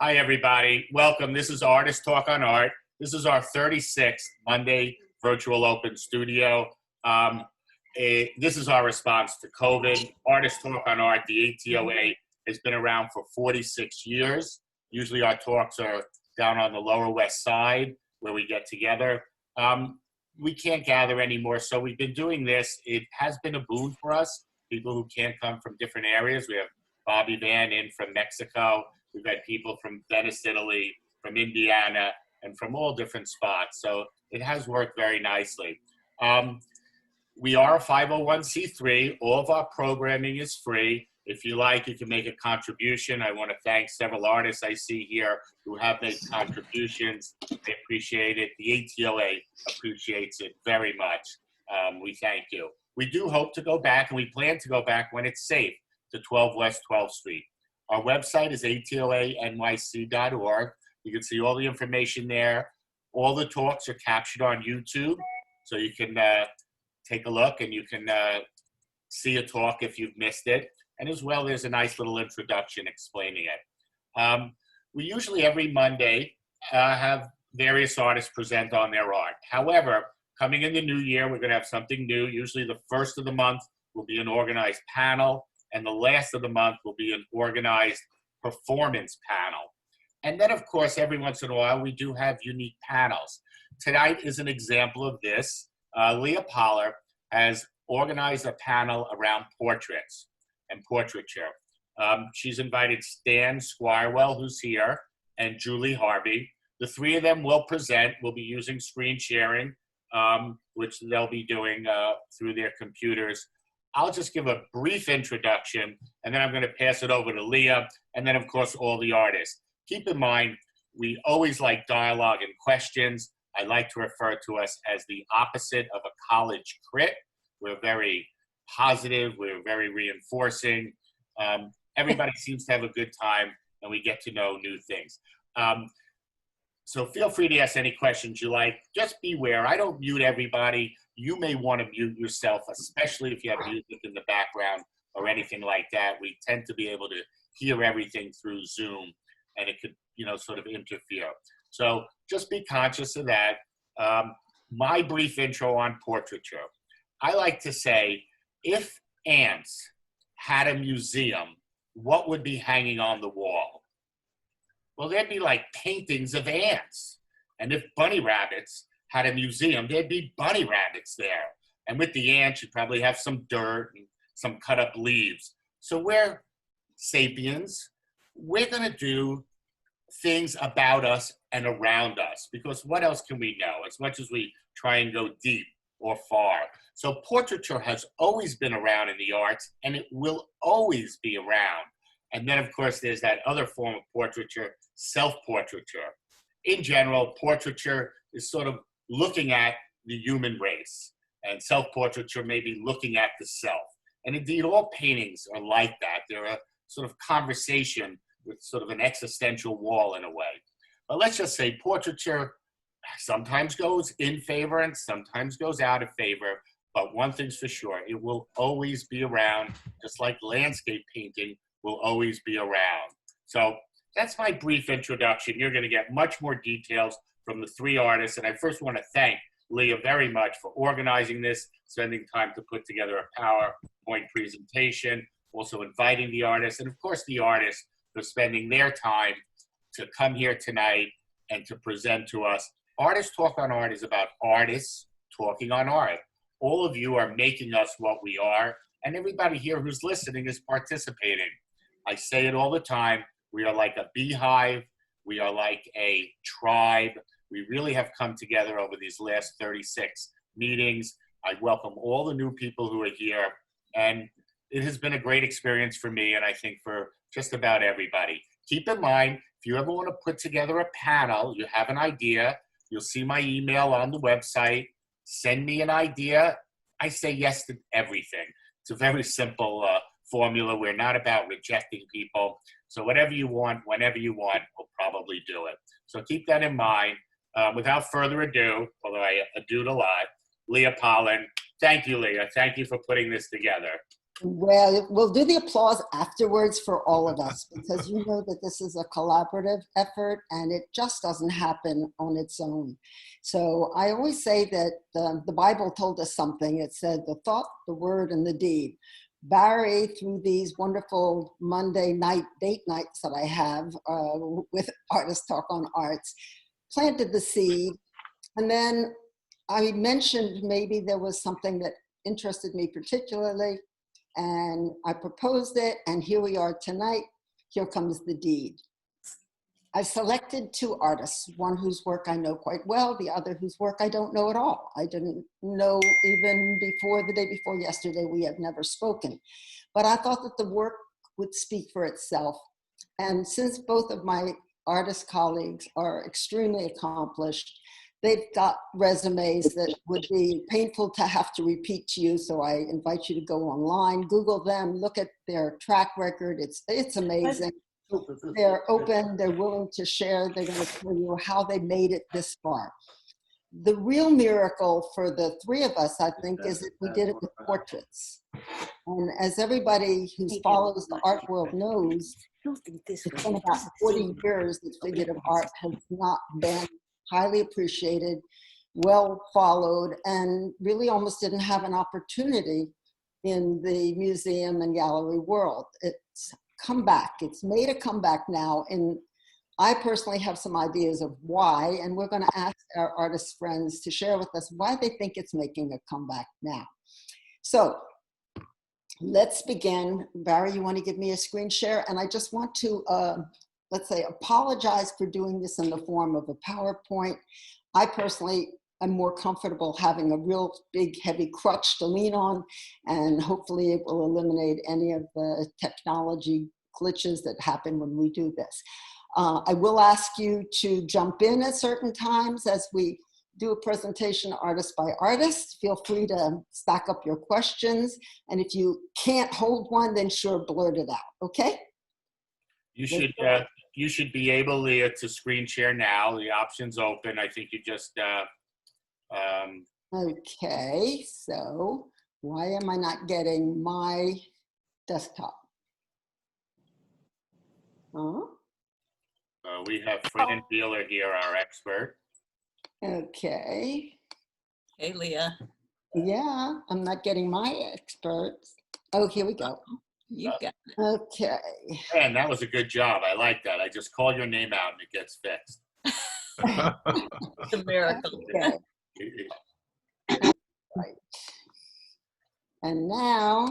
Hi, everybody. Welcome. This is Artist Talk on Art. This is our 36th Monday virtual open studio. This is our response to COVID. Artist Talk on Art, the ATOA, has been around for 46 years. Usually our talks are down on the Lower West Side where we get together. We can't gather anymore, so we've been doing this. It has been a boon for us, people who can't come from different areas. We have Bobby Van in from Mexico. We've had people from Venice, Italy, from Indiana, and from all different spots. So it has worked very nicely. We are a 501c3. All of our programming is free. If you like, you can make a contribution. I want to thank several artists I see here who have made contributions. They appreciate it. The ATOA appreciates it very much. We thank you. We do hope to go back, and we plan to go back when it's safe, to 12 West 12th Street. Our website is atoanyc.org. You can see all the information there. All the talks are captured on YouTube, so you can take a look and you can see a talk if you've missed it. And as well, there's a nice little introduction explaining it. We usually every Monday have various artists present on their art. However, coming in the new year, we're going to have something new. Usually the first of the month will be an organized panel, and the last of the month will be an organized performance panel. And then, of course, every once in a while, we do have unique panels. Tonight is an example of this. Leah Poller has organized a panel around portraits and portraiture. She's invited Stan Squirewell, who's here, and Julie Harvey. The three of them will present. We'll be using screen sharing, which they'll be doing through their computers. I'll just give a brief introduction, and then I'm going to pass it over to Leah, and then, of course, all the artists. Keep in mind, we always like dialogue and questions. I like to refer to us as the opposite of a college crit. We're very positive. We're very reinforcing. Everybody seems to have a good time, and we get to know new things. So feel free to ask any questions you like. Just beware. I don't mute everybody. You may want to mute yourself, especially if you have music in the background or anything like that. We tend to be able to hear everything through Zoom, and it could, sort of interfere. So just be conscious of that. My brief intro on portraiture. I like to say, if ants had a museum, what would be hanging on the wall? Well, there'd be like paintings of ants. And if bunny rabbits had a museum, there'd be bunny rabbits there. And with the ants, you'd probably have some dirt and some cut up leaves. So we're sapiens. We're going to do things about us and around us, because what else can we know, as much as we try and go deep or far? So portraiture has always been around in the arts, and it will always be around. And then, of course, there's that other form of portraiture, self-portraiture. In general, portraiture is sort of looking at the human race, and self-portraiture may be looking at the self. And indeed, all paintings are like that. They're a sort of conversation with sort of an existential wall in a way. But let's just say portraiture sometimes goes in favor and sometimes goes out of favor. But one thing's for sure, it will always be around, just like landscape painting will always be around. So that's my brief introduction. You're going to get much more details from the three artists. And I first want to thank Leah very much for organizing this, spending time to put together a PowerPoint presentation, also inviting the artists, and of course the artists for spending their time to come here tonight and to present to us. Artist Talk on Art is about artists talking on art. All of you are making us what we are, and everybody here who's listening is participating. I say it all the time. We are like a beehive. We are like a tribe. We really have come together over these last 36 meetings. I welcome all the new people who are here, and it has been a great experience for me, and I think for just about everybody. Keep in mind, if you ever want to put together a panel, you have an idea, you'll see my email on the website. Send me an idea. I say yes to everything. It's a very simple formula. We're not about rejecting people. So whatever you want, whenever you want, we'll probably do it. So keep that in mind. Without further ado, although I do it a lot, Leah Poller. Thank you, Leah. Thank you for putting this together. Well, we'll do the applause afterwards for all of us, because you know that this is a collaborative effort and it just doesn't happen on its own. So I always say that the Bible told us something. It said the thought, the word, and the deed. Barry, through these wonderful Monday night date nights that I have with Artist Talk on Arts, planted the seed. And then I mentioned maybe there was something that interested me particularly, and I proposed it, and here we are tonight. Here comes the deed. I selected two artists, one whose work I know quite well, the other whose work I don't know at all. I didn't know even before the day before yesterday. We had never spoken. But I thought that the work would speak for itself. And since both of my artist colleagues are extremely accomplished, they've got resumes that would be painful to have to repeat to you. So I invite you to go online, Google them, look at their track record. It's amazing. They're open, they're willing to share. They're going to tell you how they made it this far. The real miracle for the three of us, I think, is that we did it with portraits. And as everybody who follows the art world knows, it's been about 40 years that figurative art has not been highly appreciated, well followed, and really almost didn't have an opportunity in the museum and gallery world. It's come back. It's made a comeback now, and I personally have some ideas of why, and we're going to ask our artist friends to share with us why they think it's making a comeback now. So let's begin. Barry, you want to give me a screen share? And I just want to let's say, apologize for doing this in the form of a PowerPoint. I personally am more comfortable having a real big, heavy crutch to lean on, and hopefully it will eliminate any of the technology glitches that happen when we do this. I will ask you to jump in at certain times as we do a presentation artist by artist. Feel free to stack up your questions. And if you can't hold one, then sure, blurt it out, okay? You should be able, Leah, to screen share now. The option's open. I think you just. Okay, so why am I not getting my desktop? Huh? We have Fran Beeler here, our expert. Okay. Hey, Leah. Yeah, I'm not getting my experts. Oh, here we go. You got it. Okay. Man, that was a good job. I like that. I just call your name out and it gets fixed. It's a miracle. Okay. Right. And now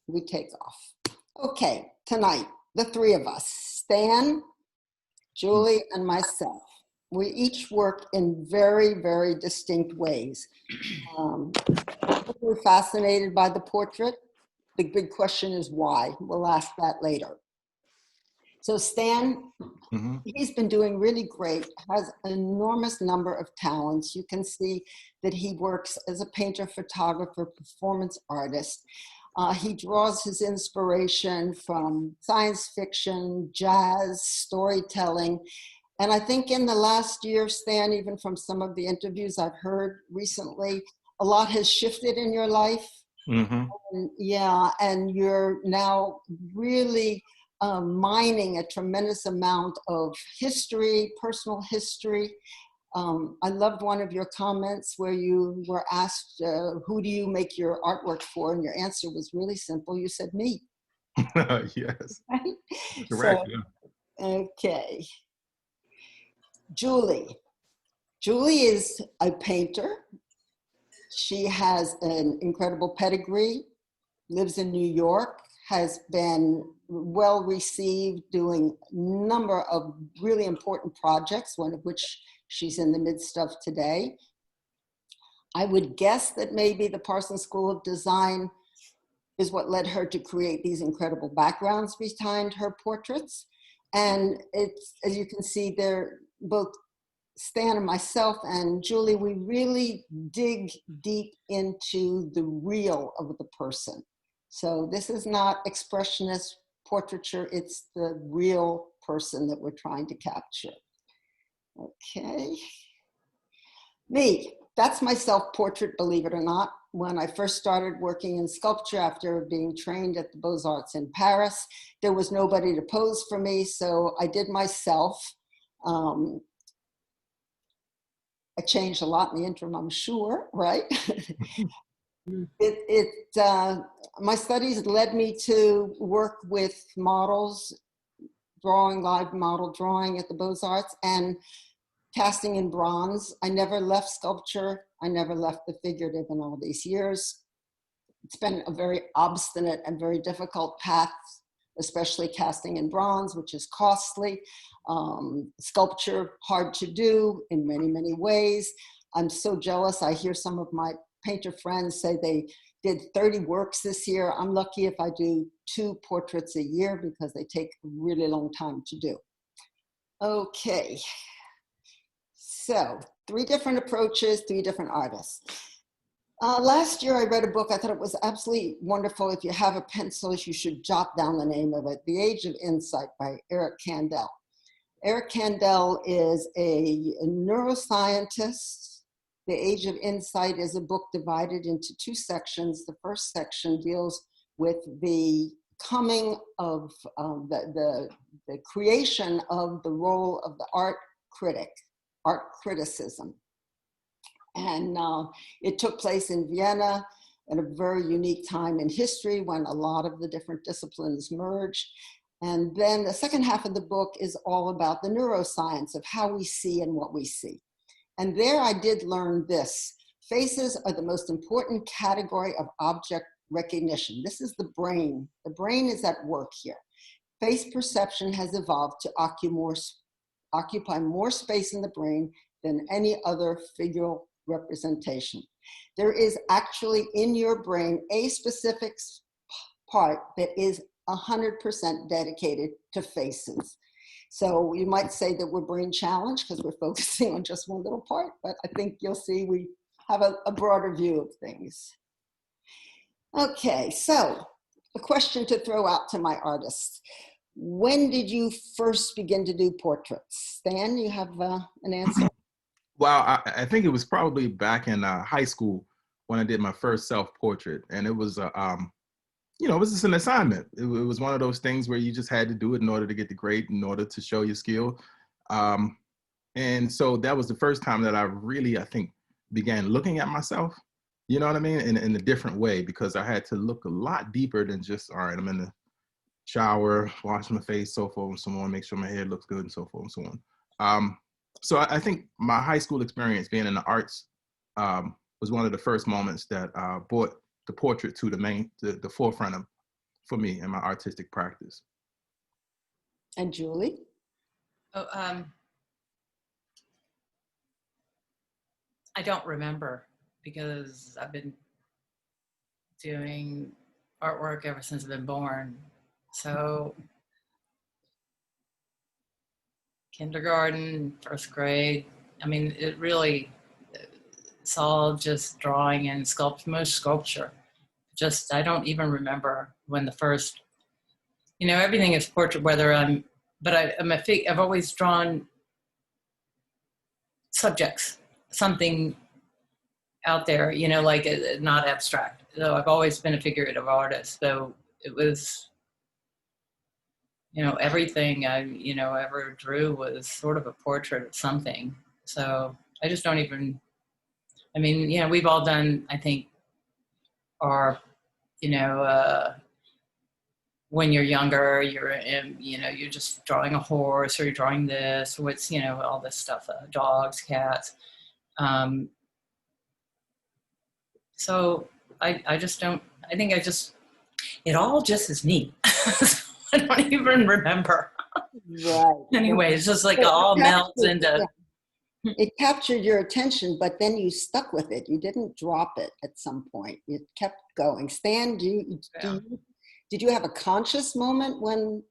we take off. Okay, tonight, the three of us, Stan, Julie, and myself, we each work in very, very distinct ways. We're fascinated by the portrait. The big question is why. We'll ask that later. So Stan, he's been doing really great, has an enormous number of talents. You can see that he works as a painter, photographer, performance artist. He draws his inspiration from science fiction, jazz, storytelling. And I think in the last year, Stan, even from some of the interviews I've heard recently, a lot has shifted in your life. And, yeah, and you're now really mining a tremendous amount of history, personal history. I loved one of your comments where you were asked, who do you make your artwork for? And your answer was really simple. You said me. Yes. Right? Correct. So, okay. Julie. Julie is a painter. She has an incredible pedigree, lives in New York, has been well received, doing a number of really important projects, one of which she's in the midst of today. I would guess that maybe the Parsons School of Design is what led her to create these incredible backgrounds behind her portraits. And it's, as you can see, they're both Stan and myself and Julie, we really dig deep into the real of the person. So this is not expressionist portraiture, it's the real person that we're trying to capture. Okay. Me, that's my self-portrait, believe it or not. when I first started working in sculpture after being trained at the Beaux-Arts in Paris. There was nobody to pose for me, so I did myself. I changed a lot in the interim, I'm sure, right? My studies led me to work with models, drawing, live model drawing at the Beaux-Arts, and casting in bronze. I never left sculpture. I never left the figurative in all these years. It's been a very obstinate and very difficult path, especially casting in bronze, which is costly. Sculpture, hard to do in many, many ways. I'm so jealous. I hear some of my painter friends say they did 30 works this year. I'm lucky if I do 2 portraits a year because they take a really long time to do. Okay. So 3 different approaches, 3 different artists. Last year I read a book. I thought it was absolutely wonderful. If you have a pencil, you should jot down the name of it. The Age of Insight by Eric Kandel. Eric Kandel is a neuroscientist. The Age of Insight is a book divided into 2 sections. The first section deals with the coming of the creation of the role of the art critic, art criticism. And it took place in Vienna at a very unique time in history when a lot of the different disciplines merged. And then the second half of the book is all about the neuroscience of how we see and what we see. And there I did learn this. Faces are the most important category of object recognition. This is the brain. The brain is at work here. Face perception has evolved to occupy more space in the brain than any other figural representation. There is actually in your brain a specific part that is 100% dedicated to faces. So you might say that we're brain challenged because we're focusing on just one little part, but I think you'll see we have a broader view of things. Okay, so a question to throw out to my artists. When did you first begin to do portraits? Stan, you have an answer? Well, I think it was probably back in high school when I did my first self-portrait, and it was you know, it was just an assignment. It was one of those things where you just had to do it in order to get the grade, in order to show your skill. And so that was the first time that I really, I think, began looking at myself, you know what I mean, in a different way, because I had to look a lot deeper than just, all right, I'm in the shower, wash my face, so forth and so on, make sure my hair looks good and so forth and so on. So I think my high school experience being in the arts was one of the first moments that brought the portrait to the forefront for me in my artistic practice. And Julie? Oh, I don't remember because I've been doing artwork ever since I've been born. So kindergarten, 1st grade, I mean, it's all just drawing and most sculpture. Just, I don't even remember when the first, you know, everything is portrait, I've always drawn subjects, something out there, you know, like not abstract. So I've always been a figurative artist. So it was, you know, everything I, you know, ever drew was sort of a portrait of something. So I just don't even, I mean, you know, we've all done, I think, our, you know, when you're younger, you know, you're just drawing a horse or you're drawing this, or it's, you know, all this stuff, dogs, cats. So I just don't, I think it all just is neat. I don't even remember. Right. Anyway, it's just like all melts into. It captured your attention, but then you stuck with it. You didn't drop it at some point. You kept going. Stan, did you have a conscious moment when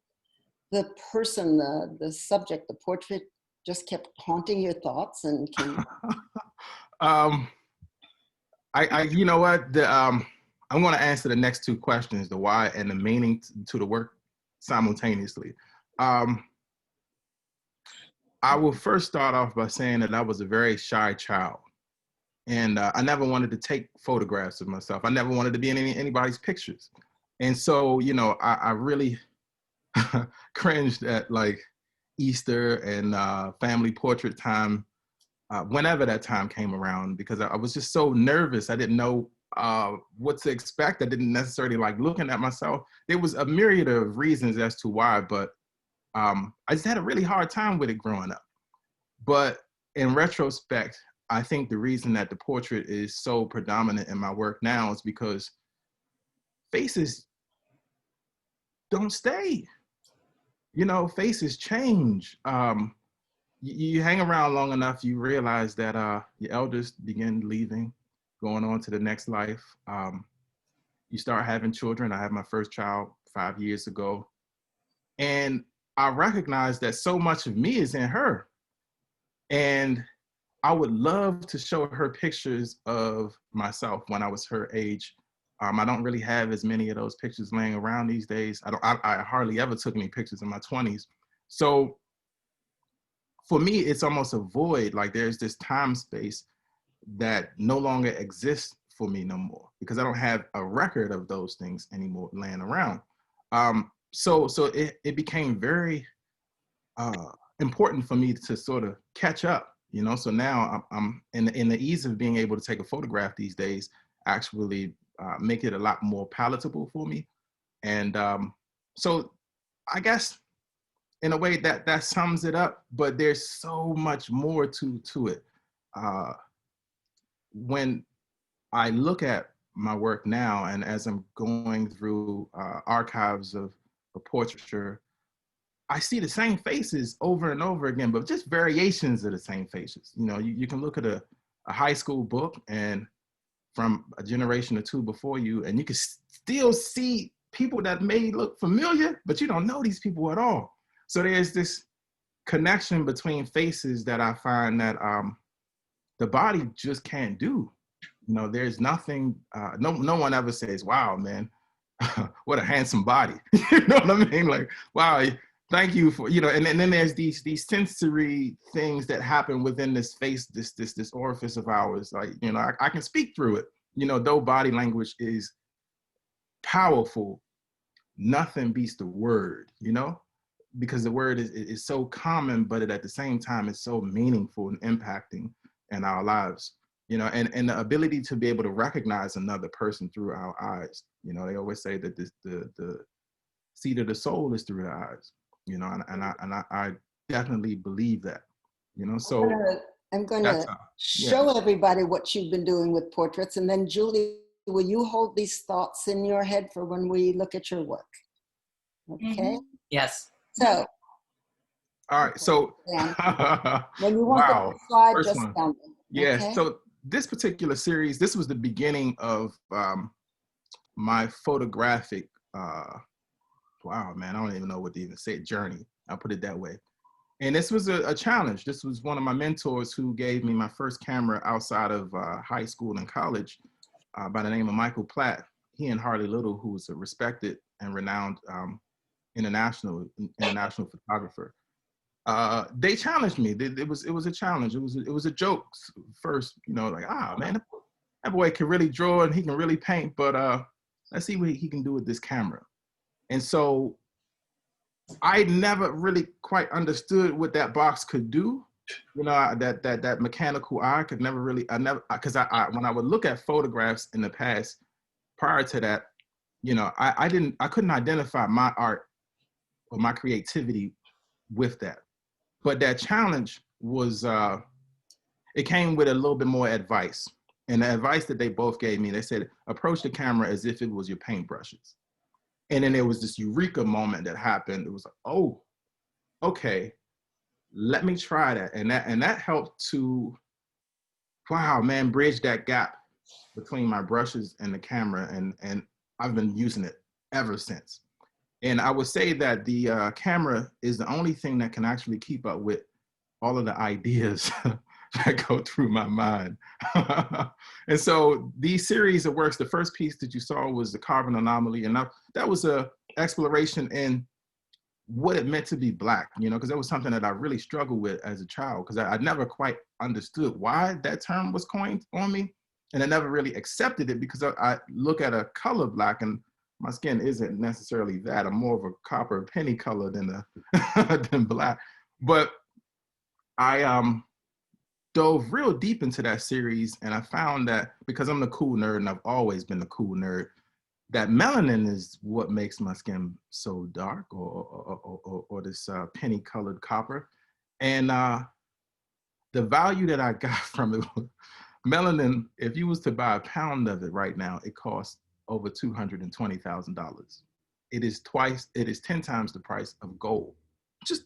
the person, the subject, the portrait, just kept haunting your thoughts and came? You know what? I'm going to answer the next 2 questions, the why and the meaning to the work simultaneously. I will first start off by saying that I was a very shy child. And I never wanted to take photographs of myself. I never wanted to be in anybody's pictures. And so, you know, I really cringed at like Easter and family portrait time, whenever that time came around, because I was just so nervous. I didn't know what to expect. I didn't necessarily like looking at myself. There was a myriad of reasons as to why, but I just had a really hard time with it growing up. But in retrospect, I think the reason that the portrait is so predominant in my work now is because faces don't stay. You know, faces change. You hang around long enough, you realize that your elders begin leaving, going on to the next life. You start having children. I had my first child 5 years ago. And I recognize that so much of me is in her. And I would love to show her pictures of myself when I was her age. I don't really have as many of those pictures laying around these days. I hardly ever took any pictures in my 20s. So for me, it's almost a void. Like there's this time space that no longer exists for me no more, because I don't have a record of those things anymore laying around. So it became very important for me to sort of catch up, you know. So now I'm in the ease of being able to take a photograph these days, actually make it a lot more palatable for me. And so I guess in a way that sums it up, but there's so much more to it. When I look at my work now, and as I'm going through archives of portraiture, I see the same faces over and over again, but just variations of the same faces. You know, you can look at a high school book and from a generation or two before you, and you can still see people that may look familiar, but you don't know these people at all. So there's this connection between faces that I find that the body just can't do. You know, there's nothing, no one ever says, wow, man, what a handsome body. You know what I mean? Like, wow, thank you for, you know, and then there's these sensory things that happen within this face, this orifice of ours. Like, you know, I can speak through it. You know, though body language is powerful, nothing beats the word, you know, because the word is so common, but at the same time, it's so meaningful and impacting in our lives, you know, and the ability to be able to recognize another person through our eyes. You know, they always say that the seat of the soul is through the eyes, you know, and I definitely believe that, you know. So I'm gonna show everybody what you've been doing with portraits, and then Julie, will you hold these thoughts in your head for when we look at your work? Okay. Mm-hmm. Yes. So. All right. So. When you want the slide, First just one. tell me. Yeah. Okay? So this particular series, this was the beginning of my photographic. Wow, man, I don't even know what to even say. Journey. I'll put it that way. And this was a challenge. This was one of my mentors who gave me my first camera outside of high school and college, by the name of Michael Platt. He and Harley Little, who was a respected and renowned international photographer. They challenged me. It was a challenge. It was a joke first, you know, like, man, that boy can really draw and he can really paint, but let's see what he can do with this camera. And so I never really quite understood what that box could do. You know, that mechanical eye could never really, because when I would look at photographs in the past, prior to that, you know, I couldn't identify my art or my creativity with that. But that challenge was, it came with a little bit more advice. And the advice that they both gave me, they said, approach the camera as if it was your paintbrushes. And then there was this eureka moment that happened. It was like, oh, okay, let me try that. And that helped to, wow, man, bridge that gap between my brushes and the camera. And I've been using it ever since. And I would say that the camera is the only thing that can actually keep up with all of the ideas that go through my mind. And so these series of works, the first piece that you saw was the carbon anomaly. And that was a exploration in what it meant to be Black, you know, because that was something that I really struggled with as a child, because I never quite understood why that term was coined on me. And I never really accepted it, because I look at a color Black, and my skin isn't necessarily that. I'm more of a copper penny color than than Black. But I dove real deep into that series, and I found that because I'm the cool nerd, and I've always been the cool nerd, that melanin is what makes my skin so dark, or this penny colored copper. And the value that I got from it, melanin, if you was to buy a pound of it right now, it costs over $220,000. It is 10 times the price of gold. Just,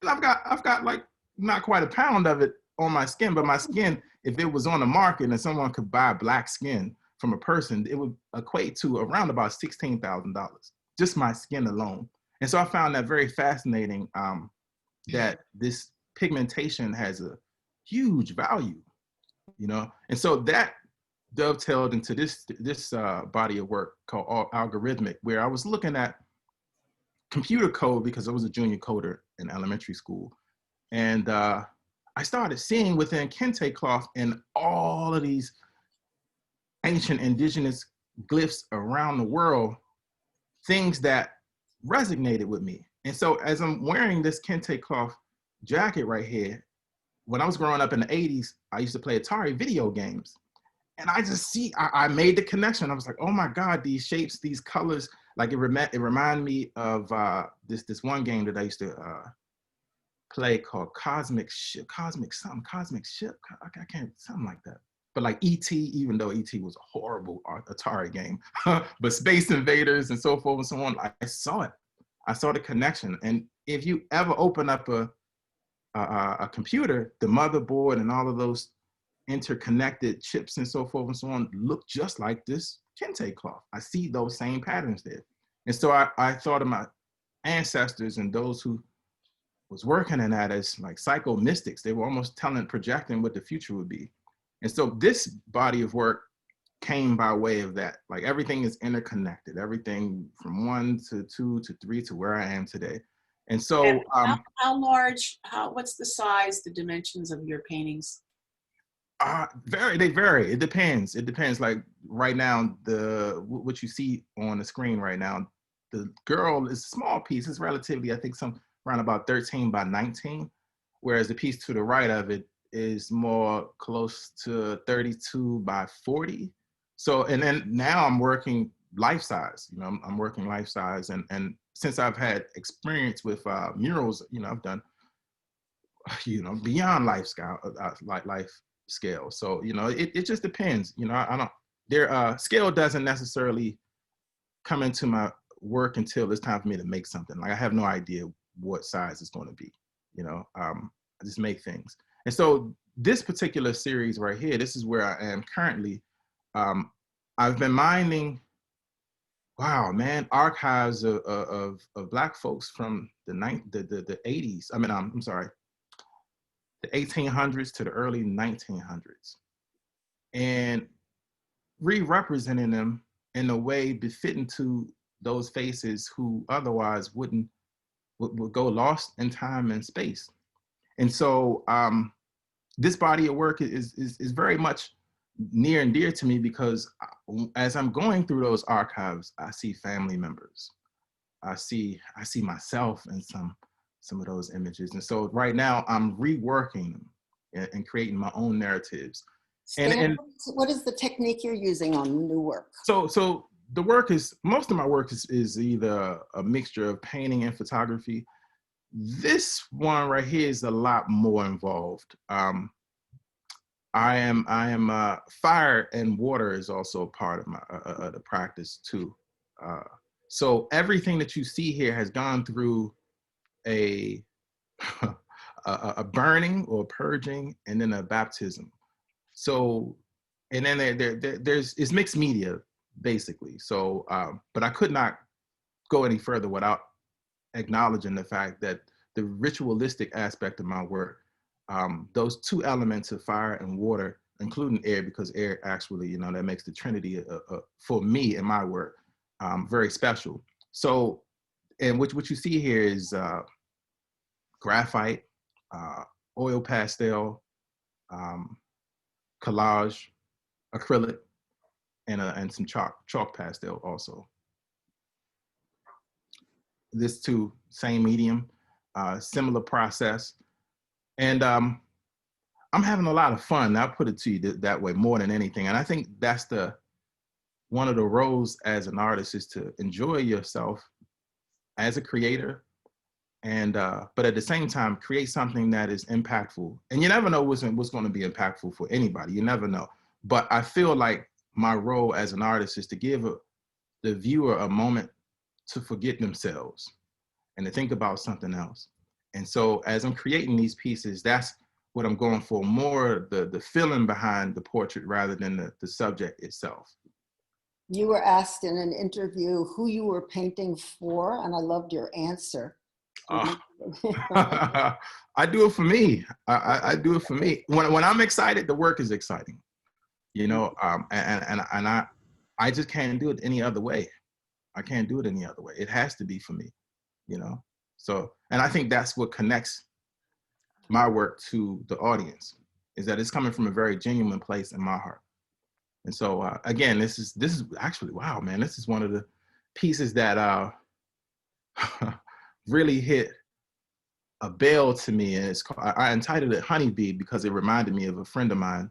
I've got like not quite a pound of it on my skin, but my skin, if it was on the market and someone could buy Black skin from a person, it would equate to around about $16,000, just my skin alone. And so I found that very fascinating, that this pigmentation has a huge value, you know? And so that dovetailed into this body of work called Algorithmic, where I was looking at computer code because I was a junior coder in elementary school. And I started seeing within kente cloth and all of these ancient indigenous glyphs around the world, things that resonated with me. And so as I'm wearing this kente cloth jacket right here, when I was growing up in the 80s, I used to play Atari video games. And I just I made the connection. I was like, oh my God, these shapes, these colors, like it reminded me of this one game that I used to play called Cosmic Ship, something like that. But like E.T., even though E.T. was a horrible Atari game, but Space Invaders and so forth and so on, I saw it. I saw the connection. And if you ever open up a computer, the motherboard and all of those interconnected chips and so forth and so on look just like this kente cloth. I see those same patterns there. And so I thought of my ancestors and those who was working in that as like psycho mystics. They were almost projecting what the future would be. And so this body of work came by way of that. Like everything is interconnected, everything from 1 to 2 to 3 to where I am today. And so how large, what's the size, the dimensions of your paintings? They vary. It depends. Like right now, what you see on the screen right now, the girl is a small piece. It's relatively, I think, around about 13 by 19, whereas the piece to the right of it is more close to 32 by 40. So, and then now I'm working life size. You know, I'm working life size, and since I've had experience with murals, you know, I've done, you know, beyond life scale. So, you know, it just depends. You know, scale doesn't necessarily come into my work until it's time for me to make something. Like I have no idea what size it's going to be. You know, I just make things. And so this particular series right here, this is where I am currently. I've been mining, wow, man, archives of Black folks from the 80s. I mean, I'm sorry, the 1800s to the early 1900s, and re-representing them in a way befitting to those faces who otherwise would go lost in time and space. And so this body of work is very much near and dear to me, because as I'm going through those archives, I see family members. I see myself in some of those images. And so right now I'm reworking them and creating my own narratives. Stan, And what is the technique you're using on the new work? So the work is, most of my work is either a mixture of painting and photography. This one right here is a lot more involved. I am fire and water is also a part of my the practice too. So everything that you see here has gone through a burning or purging, and then a baptism. So, and then it's mixed media basically. So, but I could not go any further without acknowledging the fact that the ritualistic aspect of my work, those two elements of fire and water, including air, because air actually, you know, that makes the Trinity for me in my work very special. So and what you see here is graphite, oil pastel, collage, acrylic, and some chalk pastel also. This too, same medium, similar process. And I'm having a lot of fun. I'll put it to you that way more than anything. And I think that's one of the roles as an artist, is to enjoy yourself as a creator, and but at the same time create something that is impactful. And you never know what's going to be impactful for anybody. You never know. But I feel like my role as an artist is to give the viewer a moment to forget themselves and to think about something else. And so as I'm creating these pieces, that's what I'm going for, more the feeling behind the portrait rather than the subject itself. You were asked in an interview who you were painting for, and I loved your answer. I do it for me. I do it for me. When I'm excited, the work is exciting, you know, and I just can't do it any other way. I can't do it any other way. It has to be for me, you know? So, and I think that's what connects my work to the audience, is that it's coming from a very genuine place in my heart. And so, again, this is actually, wow, man, this is one of the pieces that really hit a bell to me. And it's called, I entitled it Honeybee because it reminded me of a friend of mine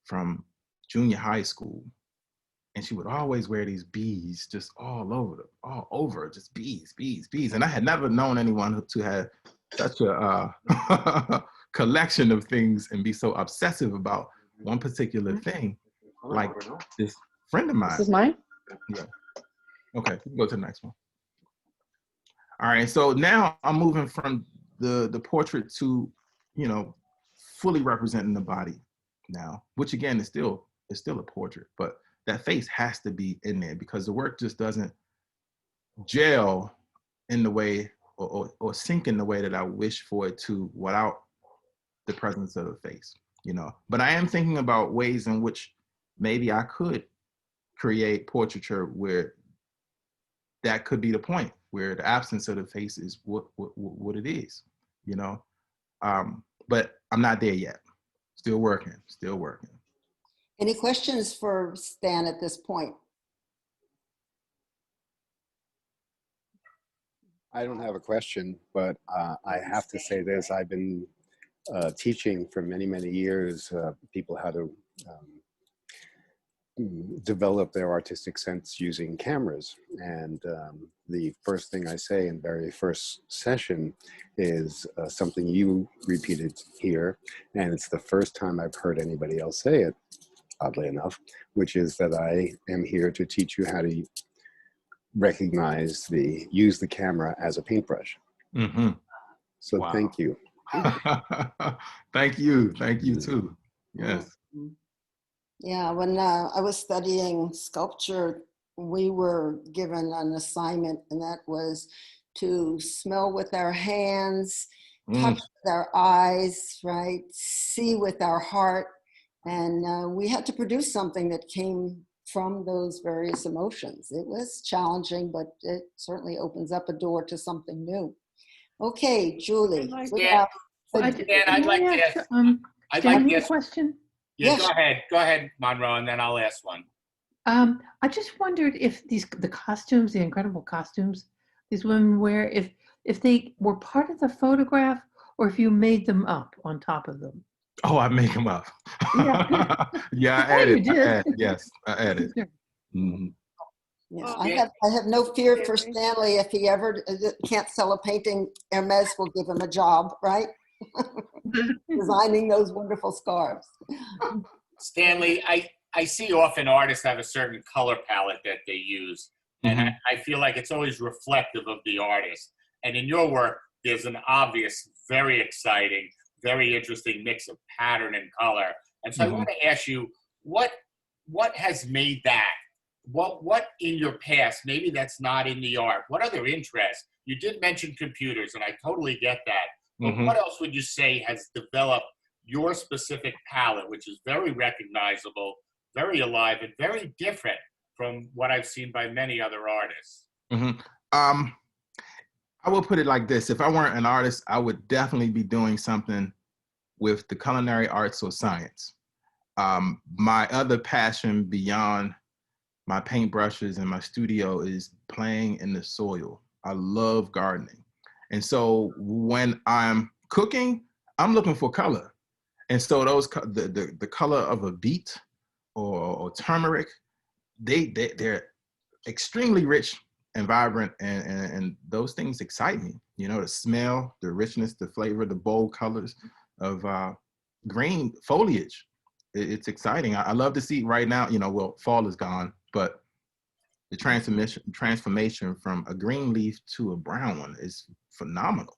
from junior high school. And she would always wear these bees just all over, just bees. And I had never known anyone to have such a collection of things and be so obsessive about one particular thing, like this friend of mine. This is mine? Yeah. Okay, we can go to the next one. All right, so now I'm moving from the portrait to, you know, fully representing the body now, which again is still a portrait, but that face has to be in there because the work just doesn't gel in the way or sink in the way that I wish for it to without the presence of the face, you know. But I am thinking about ways in which maybe I could create portraiture where that could be the point, where the absence of the face is what it is, you know. But I'm not there yet. Still working. Any questions for Stan at this point? I don't have a question, but I have to say this. I've been teaching for many, many years people how to develop their artistic sense using cameras. And the first thing I say in very first session is something you repeated here. And it's the first time I've heard anybody else say it, oddly enough, which is that I am here to teach you how to use the camera as a paintbrush. Mm-hmm. So wow. Thank you. Thank you too. Yes. Yeah, when I was studying sculpture, we were given an assignment, and that was to smell with our hands, touch with our eyes, right? See with our heart. And we had to produce something that came from those various emotions. It was challenging, but it certainly opens up a door to something new. Okay, Julie. Yeah. I'd like to ask a question. Yeah, yes. Go ahead, Monroe, and then I'll ask one. I just wondered if the costumes, the incredible costumes these women wear, if they were part of the photograph or if you made them up on top of them. Oh, I make them up. Yeah, yeah, I added. Yes, I added. Mm-hmm. Yeah, I have no fear for Stanley. If he ever can't sell a painting, Hermes will give him a job, right? Designing those wonderful scarves. Stanley, I see often artists have a certain color palette that they use, and I feel like it's always reflective of the artist. And in your work, there's an obvious, very exciting, very interesting mix of pattern and color. And so I want to ask you, what has made that? What in your past, maybe that's not in the art, what other interests? You did mention computers, and I totally get that. But what else would you say has developed your specific palette, which is very recognizable, very alive, and very different from what I've seen by many other artists? I would put it like this. If I weren't an artist, I would definitely be doing something with the culinary arts or science. My other passion beyond my paintbrushes and my studio is playing in the soil. I love gardening. And so when I'm cooking, I'm looking for color. And so the color of a beet or turmeric, they're extremely rich and vibrant, and those things excite me. You know, the smell, the richness, the flavor, the bold colors of green foliage. It's exciting. I love to see right now, you know, well, fall is gone, but the transformation from a green leaf to a brown one is phenomenal.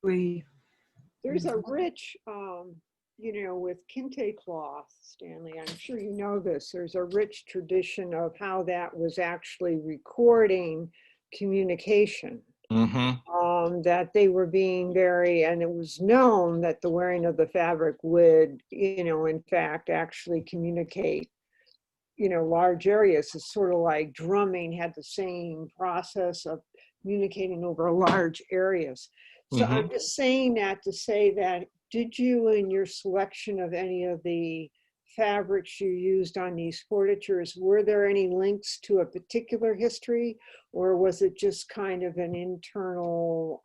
There's a rich, you know, with kente cloth, Stanley, I'm sure you know this, there's a rich tradition of how that was actually recording communication. That they were being very, and it was known that the wearing of the fabric would, you know, in fact, actually communicate, you know, large areas. It's sort of like drumming had the same process of communicating over large areas. So I'm just saying that to say that, did you, in your selection of any of the fabrics you used on these portraitures, were there any links to a particular history, or was it just kind of an internal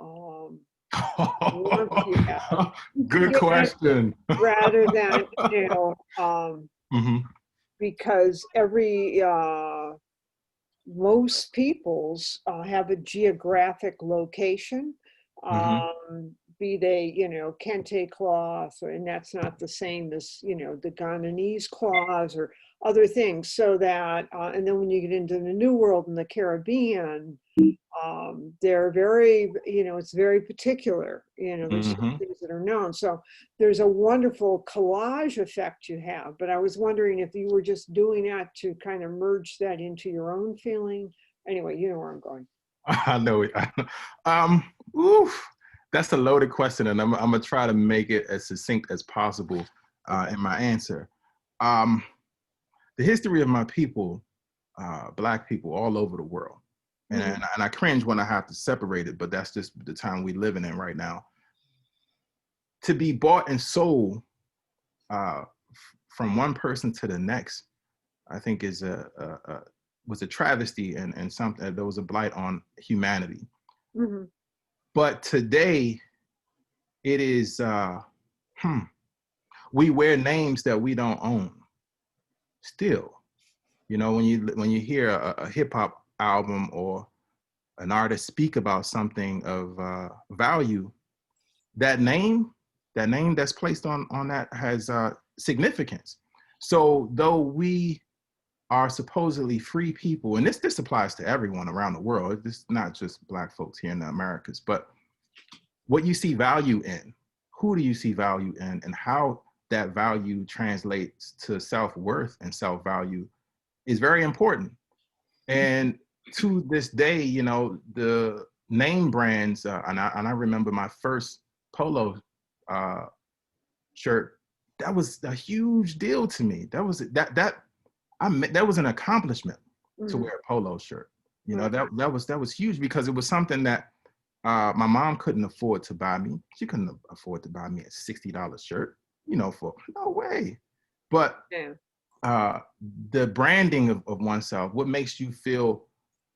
warmth you had? Good question. Rather than, you know, because most peoples have a geographic location. Be they, you know, kente cloth, and that's not the same as, you know, the Ghananese cloths or other things. So that, and then when you get into the New World and the Caribbean, they're very, you know, it's very particular, you know, there's certain things that are known. So there's a wonderful collage effect you have, but I was wondering if you were just doing that to kind of merge that into your own feeling. Anyway, you know where I'm going. I know it. That's a loaded question, and I'm gonna try to make it as succinct as possible in my answer. The history of my people, Black people all over the world, and I cringe when I have to separate it, but that's just the time we're living in right now. To be bought and sold from one person to the next, I think was a travesty and something. There was a blight on humanity. But today, it is, we wear names that we don't own still. You know, when you hear a hip hop album or an artist speak about something of value, that name that's placed on that has significance. So though we are supposedly free people, and this applies to everyone around the world, it's not just Black folks here in the Americas, but what you see value in, who do you see value in, and how that value translates to self-worth and self-value is very important. And to this day, you know, the name brands, and I remember my first polo shirt, that was a huge deal to me. That was an accomplishment to wear a polo shirt. You know, that was huge, because it was something that my mom couldn't afford to buy me. She couldn't afford to buy me a $60 shirt, you know, for no way. But the branding of oneself, what makes you feel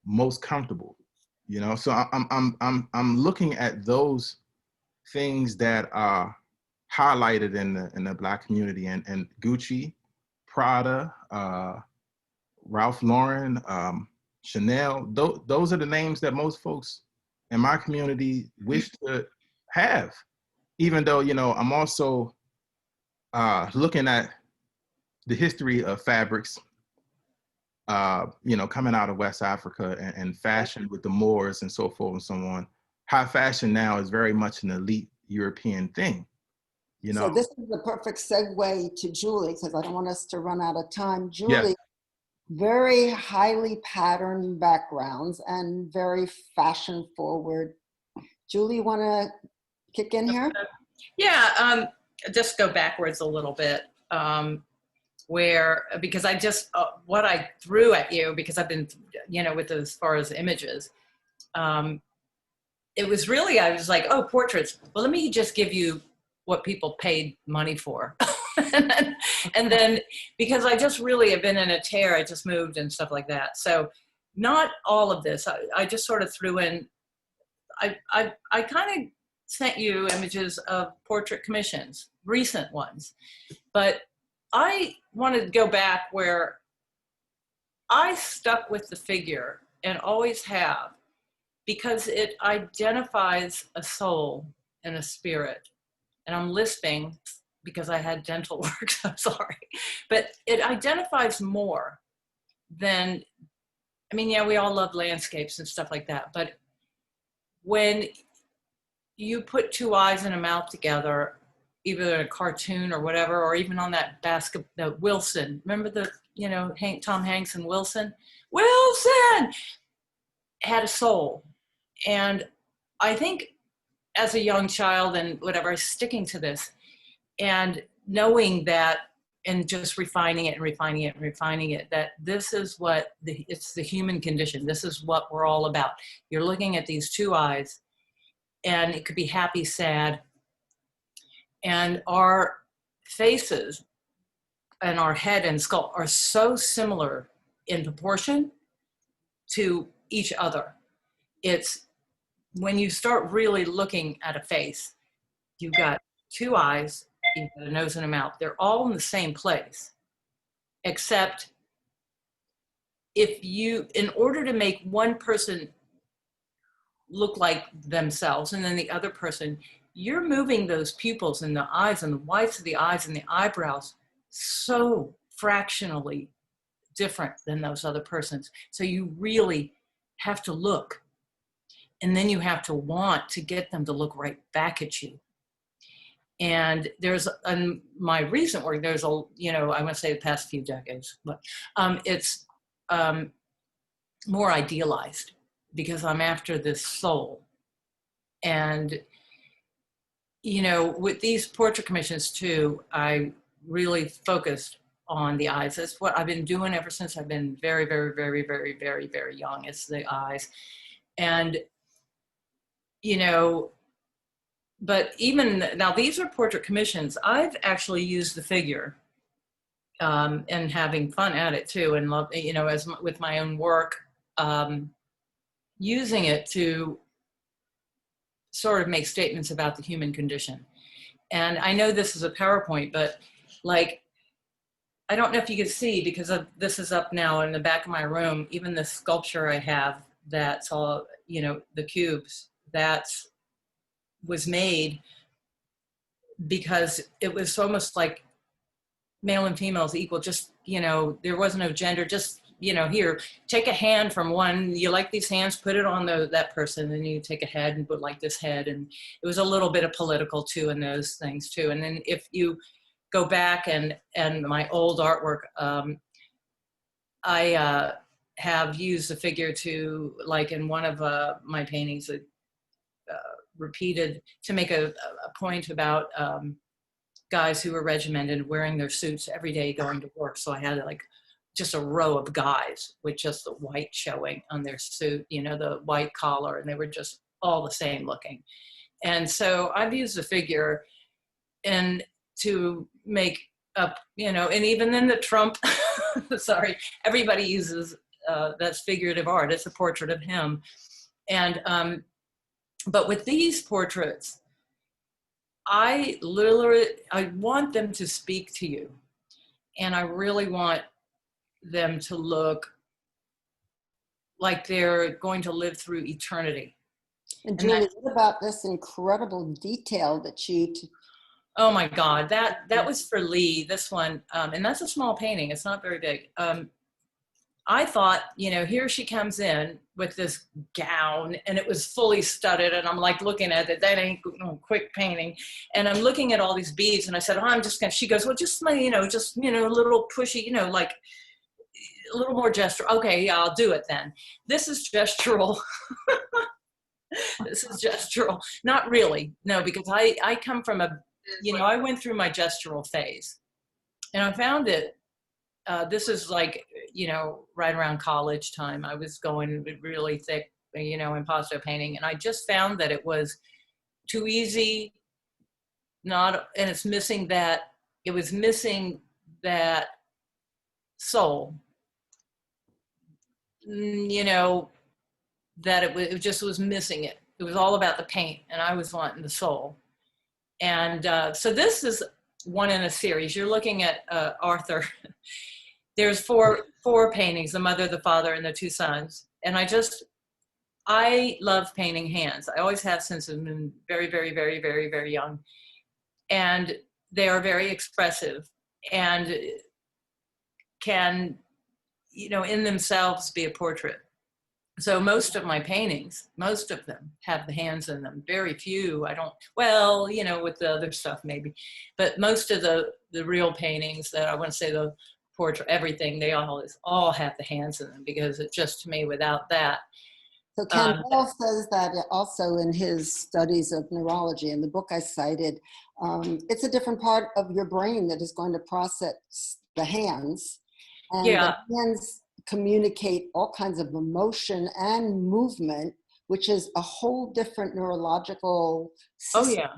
most comfortable, you know? So I'm looking at those things that are highlighted in the Black community, and Gucci, Prada, Ralph Lauren, Chanel. Those are the names that most folks in my community wish to have. Even though, you know, I'm also looking at the history of fabrics, you know, coming out of West Africa and fashion with the Moors and so forth and so on. High fashion now is very much an elite European thing, you know. So this is the perfect segue to Julie, because I don't want us to run out of time. Julie, very highly patterned backgrounds and very fashion forward. Julie, you want to kick in here? Yeah, just go backwards a little bit. where, because I just, what I threw at you, because I've been, you know, with as far as images, it was really, I was like, oh, portraits. Well, let me just give you what people paid money for. and then, because I just really have been in a tear, I just moved and stuff like that. So not all of this, I just sort of threw in, I kind of sent you images of portrait commissions, recent ones, but I wanted to go back where I stuck with the figure and always have, because it identifies a soul and a spirit. And I'm lisping because I had dental work, so I'm sorry. But it identifies more than, I mean, yeah, we all love landscapes and stuff like that. But when you put two eyes and a mouth together, either in a cartoon or whatever, or even on that basket, the Wilson, remember the, you know, Tom Hanks and Wilson? Wilson had a soul. And I think as a young child and whatever, sticking to this and knowing that, and just refining it and refining it and refining it, that this is what it's the human condition. This is what we're all about. You're looking at these two eyes, and it could be happy, sad, and our faces and our head and skull are so similar in proportion to each other. It's when you start really looking at a face, you've got two eyes, you've got a nose and a mouth. They're all in the same place, except if you, in order to make one person look like themselves and then the other person, you're moving those pupils and the eyes and the whites of the eyes and the eyebrows so fractionally different than those other persons. So you really have to look, and then you have to want to get them to look right back at you. And there's, in my recent work, there's a, you know, I want to say the past few decades, but it's more idealized because I'm after this soul. And, you know, with these portrait commissions too, I really focused on the eyes. That's what I've been doing ever since I've been very, very, very, very, very, very young. It's the eyes. And, you know, but even now, these are portrait commissions. I've actually used the figure and having fun at it too, and love, you know, as with my own work, using it to sort of make statements about the human condition. And I know this is a PowerPoint, but like, I don't know if you can see, because this is up now in the back of my room, even the sculpture I have that's all, you know, the cubes, that's was made because it was almost like male and female is equal. Just, you know, there was no gender, just, you know, here, take a hand from one, you like these hands, put it on that person, and you take a head and put like this head. And it was a little bit of political too in those things too. And then if you go back and my old artwork, I have used the figure to, like in one of my paintings, repeated to make a point about guys who were regimented wearing their suits every day going to work. So I had like just a row of guys with just the white showing on their suit, you know, the white collar, and they were just all the same looking. And so I've used the figure and to make up, you know, and even then the Trump, sorry, everybody uses, that's figurative art. It's a portrait of him. And, but with these portraits, I want them to speak to you. And I really want them to look like they're going to live through eternity. And Julie, what about this incredible detail that you... Oh my God, that was for Lee, this one. And that's a small painting, it's not very big. I thought, you know, here she comes in with this gown and it was fully studded, and I'm like looking at it, that ain't no quick painting. And I'm looking at all these beads and I said, oh, I'm just gonna, she goes, well, just, you know, a little pushy, you know, like a little more gesture. Okay, yeah, I'll do it then. This is gestural. This is gestural. Not really, no, because I come from a, you know, I went through my gestural phase and I found it this is like, right around college time. I was going really thick, impasto painting. And I just found that it was too easy, and it's missing that, it was missing that soul, that it just was missing it. It was all about the paint, and I was wanting the soul. And so this is one in a series. You're looking at Arthur. There's four paintings, the mother, the father, and the two sons. And I love painting hands. I always have since I've been very, very, very, very, very young. And they are very expressive and can, in themselves be a portrait. So most of my paintings, most of them have the hands in them. Very few, with the other stuff maybe. But most of the real paintings that I want to say the portrait, everything, they all have the hands in them, because it just, to me, without that. So Kandel says that also in his studies of neurology, in the book I cited, it's a different part of your brain that is going to process the hands. And the hands communicate all kinds of emotion and movement, which is a whole different neurological system. Oh, yeah.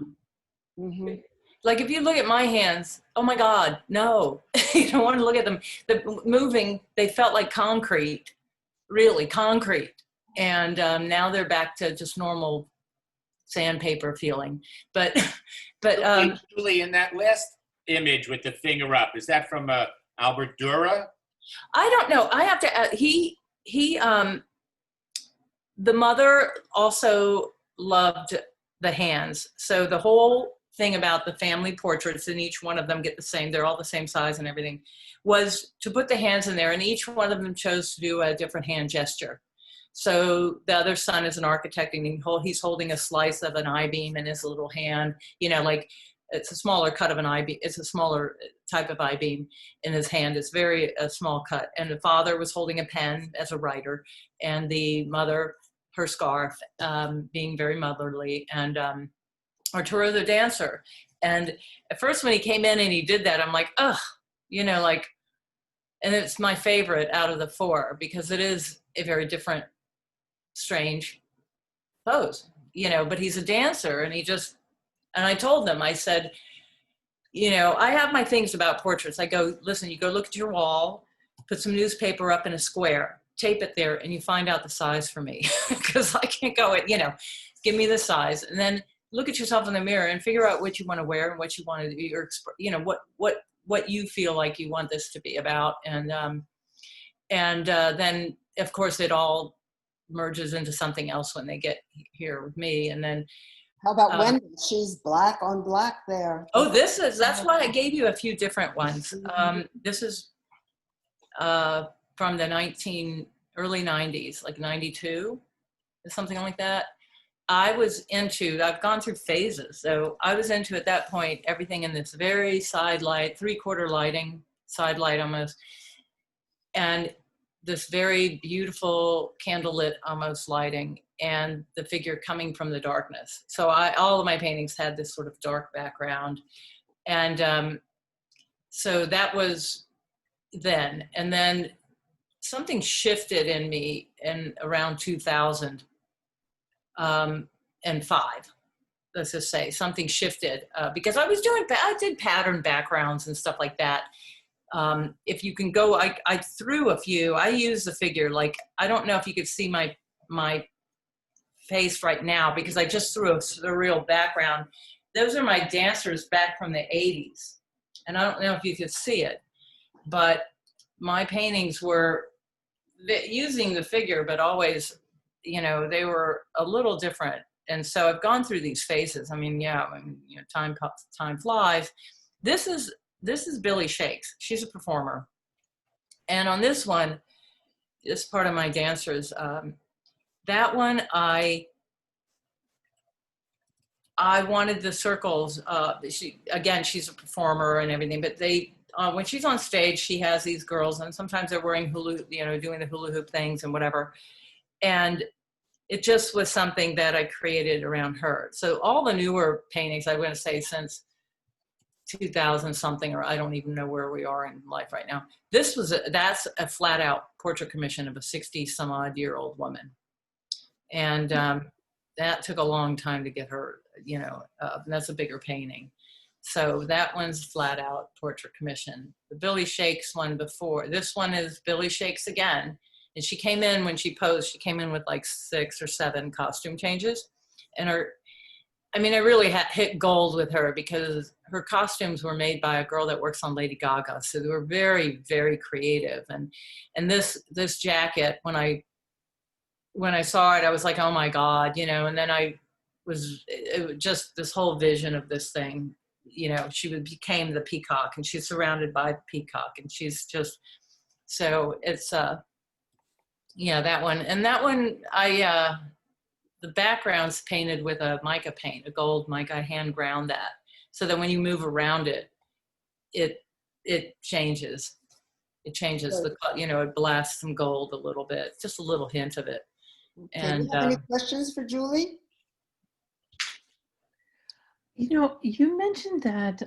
Mm-hmm. Like if you look at my hands, oh my God, no. You don't want to look at them. The moving, they felt like concrete, really concrete. And now they're back to just normal sandpaper feeling. But Julie, in that last image with the finger up, is that from Albert Dürer? I don't know. I have to, the mother also loved the hands. So the whole thing about the family portraits, and each one of them get the same, they're all the same size and everything, was to put the hands in there, and each one of them chose to do a different hand gesture. So the other son is an architect, and he's holding a slice of an I-beam in his little hand, like it's a smaller cut of an I-beam. It's a smaller type of I-beam in his hand. It's a small cut. And the father was holding a pen as a writer, and the mother, her scarf, being very motherly, and Arturo the dancer. And at first when he came in and he did that, I'm like, ugh, and it's my favorite out of the four, because it is a very different, strange pose, but he's a dancer, and and I told them, I said, I have my things about portraits. I go, listen, you go look at your wall, put some newspaper up in a square, tape it there, and you find out the size for me, because I can't go, give me the size, and then look at yourself in the mirror and figure out what you want to wear and what you want to do, or what you feel like you want this to be about, and then of course it all merges into something else when they get here with me. And then how about Wendy? She's black on black there. Oh, that's why I gave you a few different ones. This is from the early 90s, like 92, something like that. I've gone through phases. So I was into, at that point, everything in this very side light, 3/4 lighting, side light almost, and this very beautiful candlelit almost lighting, and the figure coming from the darkness. So all of my paintings had this sort of dark background. And so that was then. And then something shifted in me in around 2005. Let's just say something shifted because I did pattern backgrounds and stuff like that. If you can go, I threw a few. I used the figure, like, I don't know if you could see my face right now, because I just threw a surreal background. Those are my dancers back from the 80s. And I don't know if you could see it, but my paintings were using the figure, but always, they were a little different. And so I've gone through these phases. I mean, time flies. This is Billy Shakes. She's a performer. And on this one, this part of my dancers, that one, I wanted the circles. She's a performer and everything, but when she's on stage, she has these girls, and sometimes they're wearing doing the hula hoop things and whatever. And it just was something that I created around her. So all the newer paintings, I want to say since 2000 something, or I don't even know where we are in life right now. That's a flat out portrait commission of a 60 some odd year old woman. And that took a long time to get her, you know, that's a bigger painting. So that one's flat out portrait commission. The Billy Shakes one before, this one is Billy Shakes again. And she came in, when she posed, she came in with like 6 or 7 costume changes. And I really hit gold with her, because her costumes were made by a girl that works on Lady Gaga. So they were very, very creative. And this jacket, when I saw it, I was like, oh my God, you know, and then it was just this whole vision of this thing, you know, became the peacock, and she's surrounded by the peacock, and she's just, so it's, yeah, that one. And that one, the background's painted with a mica paint, a gold mica. I hand ground that, so that when you move around it, it changes. It changes the, you know, it blasts some gold a little bit, just a little hint of it. Okay. And Do you have any questions for Julie? You know, you mentioned that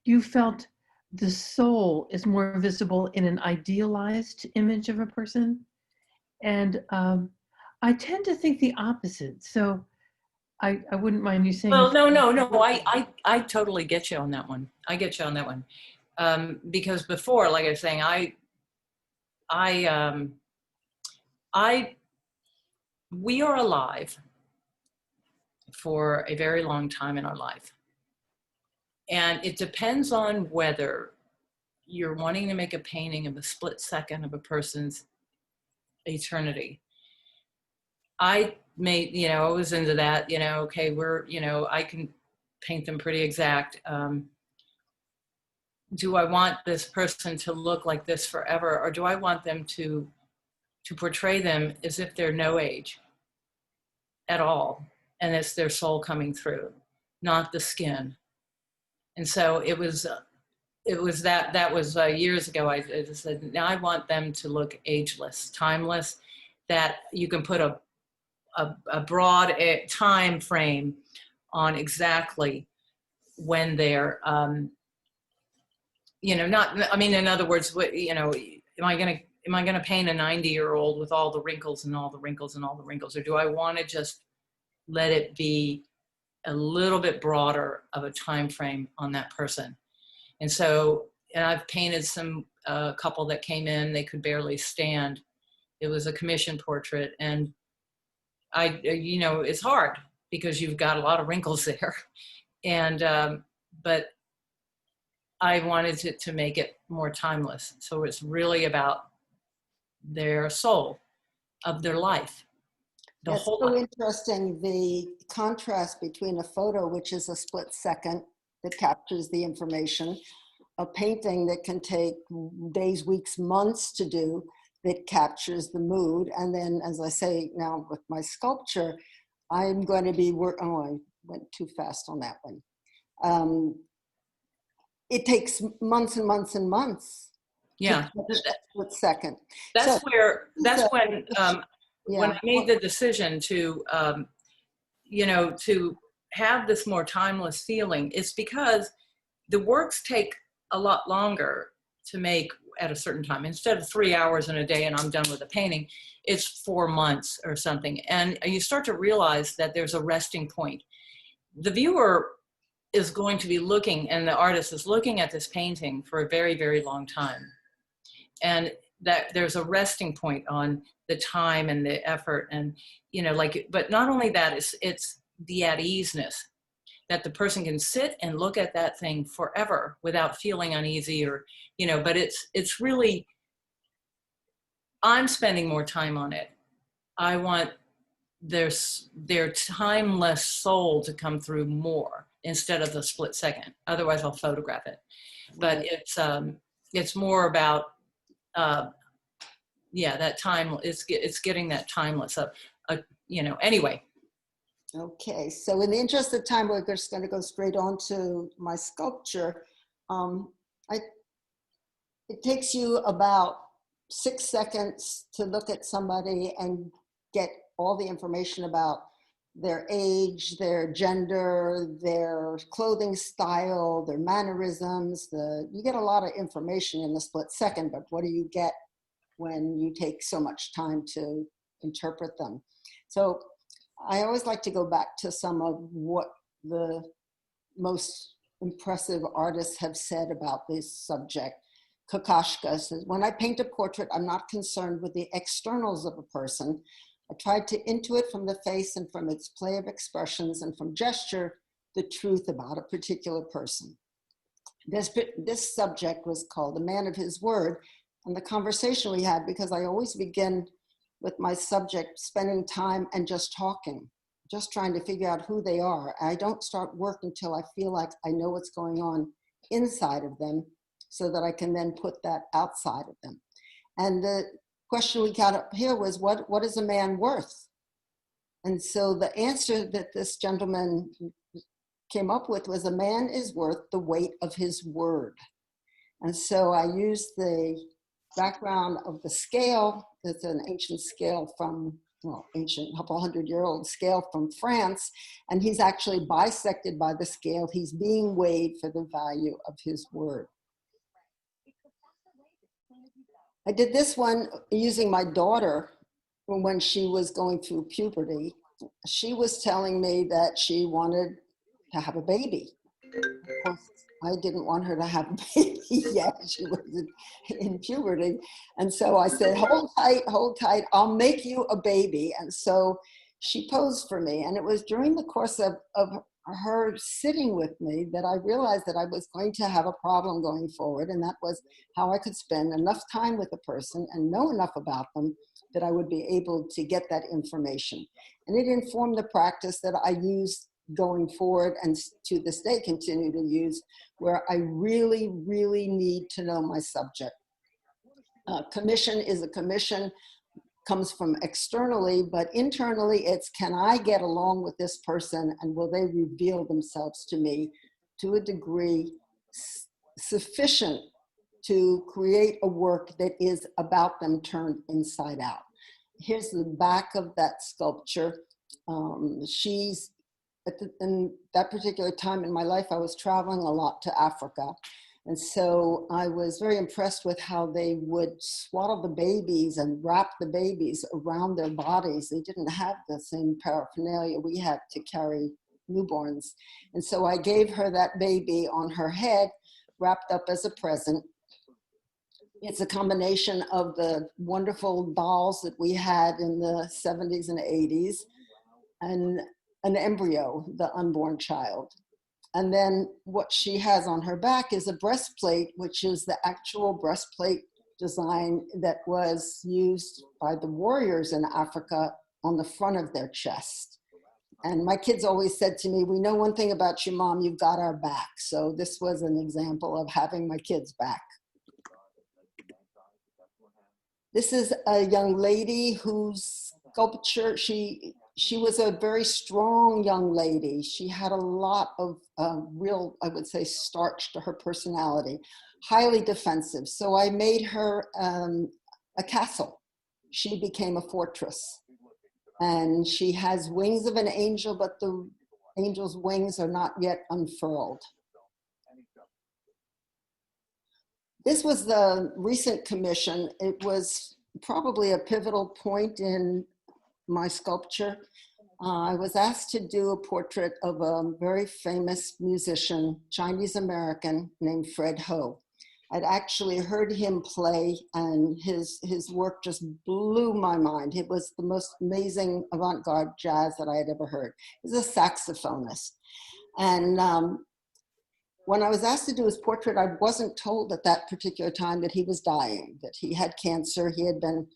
you felt the soul is more visible in an idealized image of a person. And I tend to think the opposite. So I wouldn't mind you saying. Well, no. I totally get you on that one. I get you on that one. Because before, like I was saying, we are alive for a very long time in our life. And it depends on whether you're wanting to make a painting of a split second of a person's eternity. I was into that, you know, okay, I can paint them pretty exact. Do I want this person to look like this forever, or do I want them to portray them as if they're no age at all, and it's their soul coming through, not the skin? And so it was that was years ago. I just said, now I want them to look ageless, timeless, that you can put a broad time frame on exactly when they're, you know, in other words, you know, am I going to paint a 90-year-old with all the wrinkles and all the wrinkles and all the wrinkles, or do I want to just let it be a little bit broader of a time frame on that person? And so, and I've painted a couple that came in, they could barely stand. It was a commission portrait, and you know, it's hard because you've got a lot of wrinkles there. And, but I wanted to make it more timeless. So it's really about their soul, of their life. That's so interesting, the contrast between a photo, which is a split second that captures the information, a painting that can take days, weeks, months to do, that captures the mood. And then, as I say now with my sculpture, I'm going to be I went too fast on that one. It takes months and months and months. Yeah. Split second. That's when yeah. I made the decision to, you know, to have this more timeless feeling, it's because the works take a lot longer to make at a certain time. Instead of 3 hours in a day and I'm done with the painting, it's 4 months or something. And you start to realize that there's a resting point. The viewer is going to be looking, and the artist is looking at this painting for a very, very long time. And that there's a resting point on the time and the effort, and, you know, like, but not only that, it's the at easeness, that the person can sit and look at that thing forever without feeling uneasy, or, you know, but it's really, I'm spending more time on it. I want their timeless soul to come through more instead of the split second. Otherwise I'll photograph it. But it's more about, yeah, that time, it's getting that timeless up, you know, anyway. Okay, so in the interest of time, we're just going to go straight on to my sculpture. It takes you about 6 seconds to look at somebody and get all the information about their age, their gender, their clothing style, their mannerisms. You get a lot of information in a split second, but what do you get when you take so much time to interpret them? So I always like to go back to some of what the most impressive artists have said about this subject. Kokoschka says, when I paint a portrait, I'm not concerned with the externals of a person. I tried to intuit from the face and from its play of expressions and from gesture, the truth about a particular person. This subject was called The Man of His Word. And the conversation we had, because I always begin with my subject spending time and just talking, just trying to figure out who they are. I don't start work until I feel like I know what's going on inside of them so that I can then put that outside of them. And the question we got up here was, what is a man worth? And so the answer that this gentleman came up with was, a man is worth the weight of his word. And so I used the background of the scale. It's an ancient scale from, well, ancient, couple 100-year-old scale from France. And he's actually bisected by the scale. He's being weighed for the value of his word. I did this one using my daughter when she was going through puberty. She was telling me that she wanted to have a baby. Of course, I didn't want her to have a baby yet. She was in puberty. And so I said, hold tight, I'll make you a baby. And so she posed for me. And it was during the course of her sitting with me that I realized that I was going to have a problem going forward. And that was how I could spend enough time with a person and know enough about them that I would be able to get that information. And it informed the practice that I use going forward and to this day continue to use, where I really, really need to know my subject. Commission is a commission, comes from externally, but internally it's, can I get along with this person and will they reveal themselves to me to a degree sufficient to create a work that is about them turned inside out. Here's the back of that sculpture. She's, in that particular time in my life, I was traveling a lot to Africa. And so I was very impressed with how they would swaddle the babies and wrap the babies around their bodies. They didn't have the same paraphernalia we had to carry newborns. And so I gave her that baby on her head, wrapped up as a present. It's a combination of the wonderful dolls that we had in the 70s and 80s and an embryo, the unborn child. And then what she has on her back is a breastplate, which is the actual breastplate design that was used by the warriors in Africa on the front of their chest. And my kids always said to me, we know one thing about you, Mom, you've got our back. So this was an example of having my kids' back. This is a young lady whose sculpture, she was a very strong young lady. She had a lot of real, I would say, starch to her personality, highly defensive. So I made her a castle. She became a fortress. And she has wings of an angel, but the angel's wings are not yet unfurled. This was the recent commission. It was probably a pivotal point in my sculpture. I was asked to do a portrait of a very famous musician, Chinese American, named Fred Ho. I'd actually heard him play and his work just blew my mind. It was the most amazing avant-garde jazz that I had ever heard. He was a saxophonist. And when I was asked to do his portrait, I wasn't told at that particular time that he was dying, that he had cancer. He had been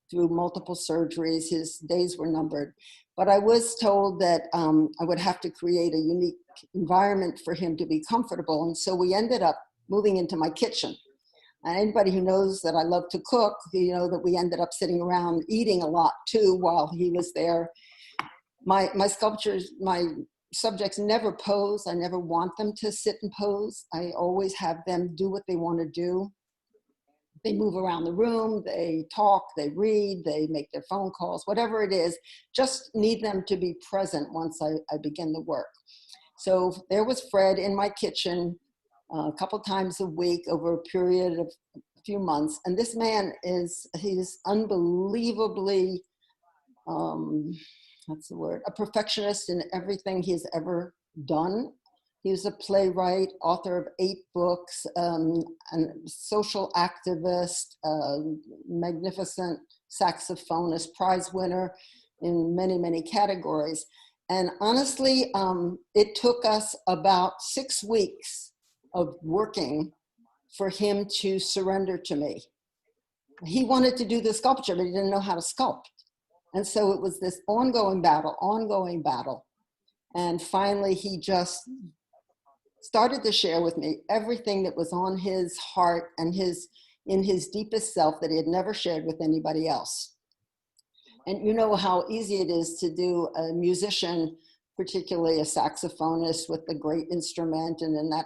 through multiple surgeries. His days were numbered. But I was told that I would have to create a unique environment for him to be comfortable. And so we ended up moving into my kitchen. And anybody who knows that I love to cook, you know that we ended up sitting around eating a lot too while he was there. My sculptures, my subjects never pose. I never want them to sit and pose. I always have them do what they want to do. They move around the room, they talk, they read, they make their phone calls, whatever it is, just need them to be present once I begin the work. So there was Fred in my kitchen a couple times a week over a period of a few months. And this man he's unbelievably, what's the word, a perfectionist in everything he's ever done. He was a playwright, author of 8 books, and social activist, magnificent saxophonist, prize winner in many, many categories. And honestly, it took us about 6 weeks of working for him to surrender to me. He wanted to do the sculpture, but he didn't know how to sculpt. And so it was this ongoing battle. And finally, he just started to share with me everything that was on his heart and in his deepest self that he had never shared with anybody else. And you know how easy it is to do a musician, particularly a saxophonist with the great instrument and in that,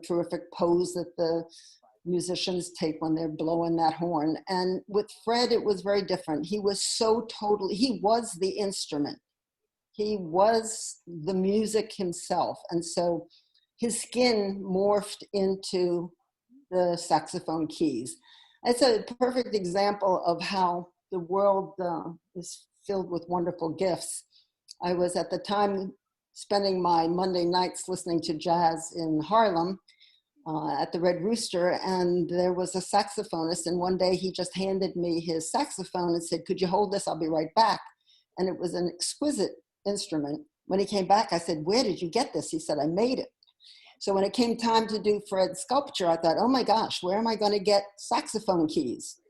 terrific pose that the musicians take when they're blowing that horn. And with Fred, it was very different. He was he was the instrument. He was the music himself. And so his skin morphed into the saxophone keys. It's a perfect example of how the world is filled with wonderful gifts. I was at the time spending my Monday nights listening to jazz in Harlem at the Red Rooster, and there was a saxophonist, and one day he just handed me his saxophone and said, "Could you hold this? I'll be right back." And it was an exquisite instrument. When he came back, I said, "Where did you get this?" He said, "I made it." So when it came time to do Fred's sculpture, I thought, oh my gosh, where am I going to get saxophone keys?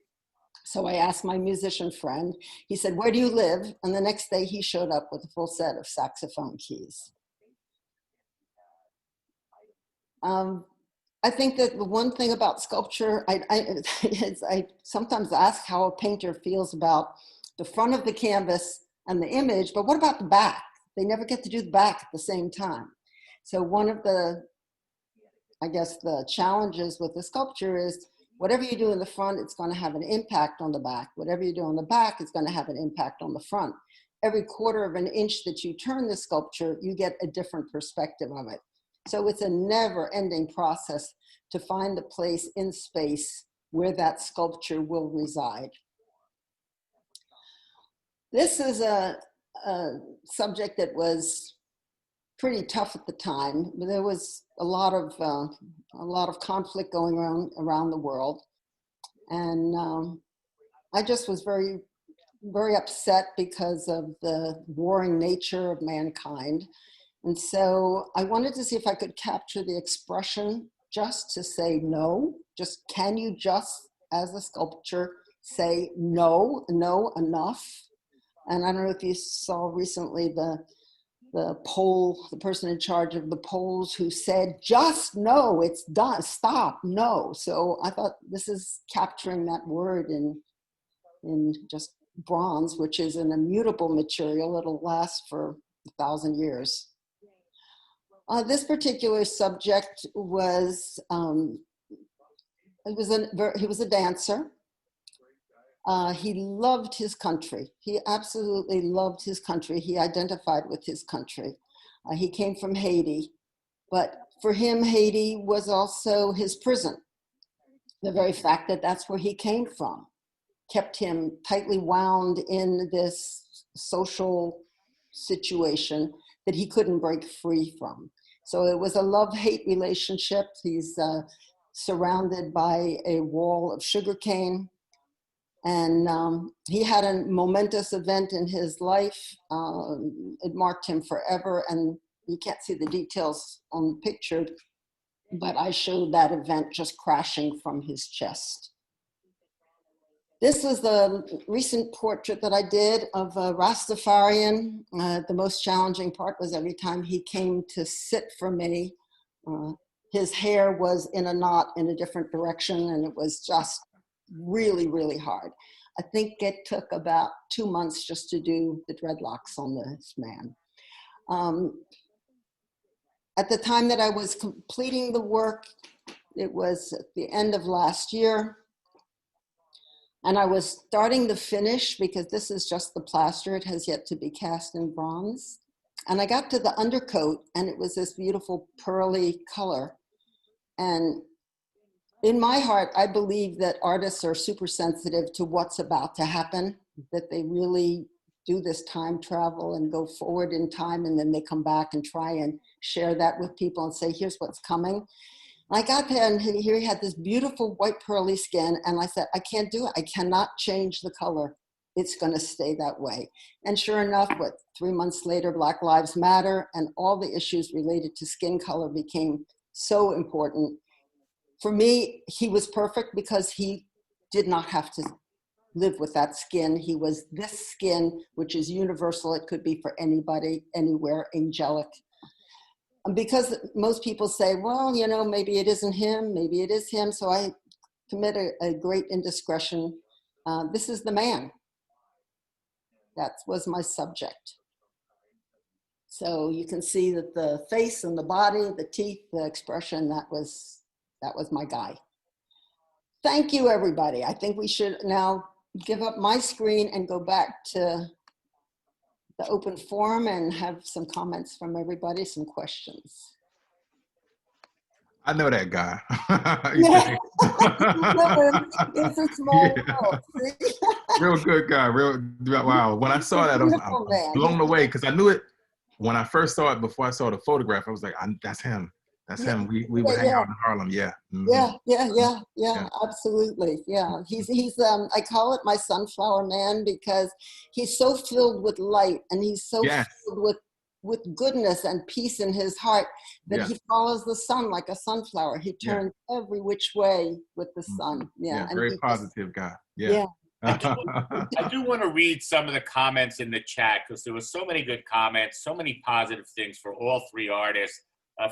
So I asked my musician friend. He said, "Where do you live?" And the next day he showed up with a full set of saxophone keys. I think that the one thing about sculpture, I sometimes ask how a painter feels about the front of the canvas and the image, but what about the back? They never get to do the back at the same time. So one of the challenges with the sculpture is whatever you do in the front, it's going to have an impact on the back. Whatever you do on the back is going to have an impact on the front. Every quarter of an inch that you turn the sculpture, you get a different perspective of it. So it's a never-ending process to find the place in space where that sculpture will reside. This is a subject that was pretty tough at the time. There was a lot of conflict going around the world, and I just was very, very upset because of the warring nature of mankind. And so I wanted to see if I could capture the expression just to say no. Just, can you just, as a sculpture, say no, enough? And I don't know if you saw recently the poll, the person in charge of the polls who said, just no, it's done, stop, no. So I thought this is capturing that word in just bronze, which is an immutable material. It'll last for 1,000 years. This particular subject was, he was a dancer. He loved his country. He absolutely loved his country. He identified with his country. He came from Haiti, but for him, Haiti was also his prison. The very fact that that's where he came from kept him tightly wound in this social situation that he couldn't break free from. So it was a love-hate relationship. He's surrounded by a wall of sugarcane. And he had a momentous event in his life. It marked him forever. And you can't see the details on the picture, but I showed that event just crashing from his chest. This was the recent portrait that I did of a Rastafarian. The most challenging part was every time he came to sit for me, his hair was in a knot in a different direction, and it was just really, really hard. I think it took about 2 months just to do the dreadlocks on this man. At the time that I was completing the work, it was at the end of last year. And I was starting the finish because this is just the plaster. It has yet to be cast in bronze. And I got to the undercoat and it was this beautiful pearly color. And in my heart, I believe that artists are super sensitive to what's about to happen, that they really do this time travel and go forward in time, and then they come back and try and share that with people and say, here's what's coming. I got there and here he had this beautiful white pearly skin, and I said, I can't do it. I cannot change the color. It's gonna stay that way. And sure enough, 3 months later, Black Lives Matter and all the issues related to skin color became so important. For me, he was perfect because he did not have to live with that skin. He was this skin, which is universal. It could be for anybody, anywhere, angelic. And because most people say, well, you know, maybe it isn't him, maybe it is him. So I commit a great indiscretion. This is the man. That was my subject. So you can see that the face and the body, the teeth, the expression, that was my guy. Thank you, everybody. I think we should now give up my screen and go back to the open forum and have some comments from everybody, some questions. I know that guy. It's a small world. Real good guy. Wow. When I saw that, I was blown away because I knew it when I first saw it. Before I saw the photograph, I was like, that's him. That's him. We would hang out in Harlem. Yeah. Mm-hmm. Yeah, absolutely. Yeah, he's I call it my sunflower man because he's so filled with light and he's so filled with goodness and peace in his heart that he follows the sun like a sunflower. He turns every which way with the sun. Yeah, and very positive guy. Yeah. I do want to read some of the comments in the chat because there were so many good comments, so many positive things for all three artists.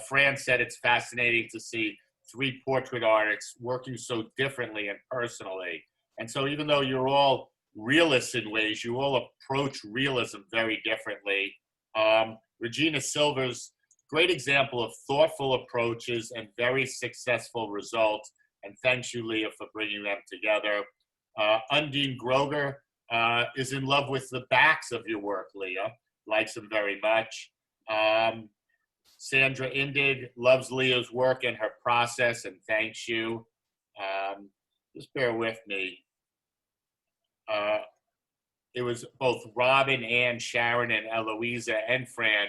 Fran said it's fascinating to see three portrait artists working so differently and personally. And so even though you're all realists in ways, you all approach realism very differently. Regina Silver's great example of thoughtful approaches and very successful results. And thanks you, Leah, for bringing them together. Undine Groger is in love with the backs of your work, Leah. Likes them very much. Sandra Indig loves Leah's work and her process and thanks you. Just bear with me. It was both Robin, Ann, Sharon, and Eloisa and Fran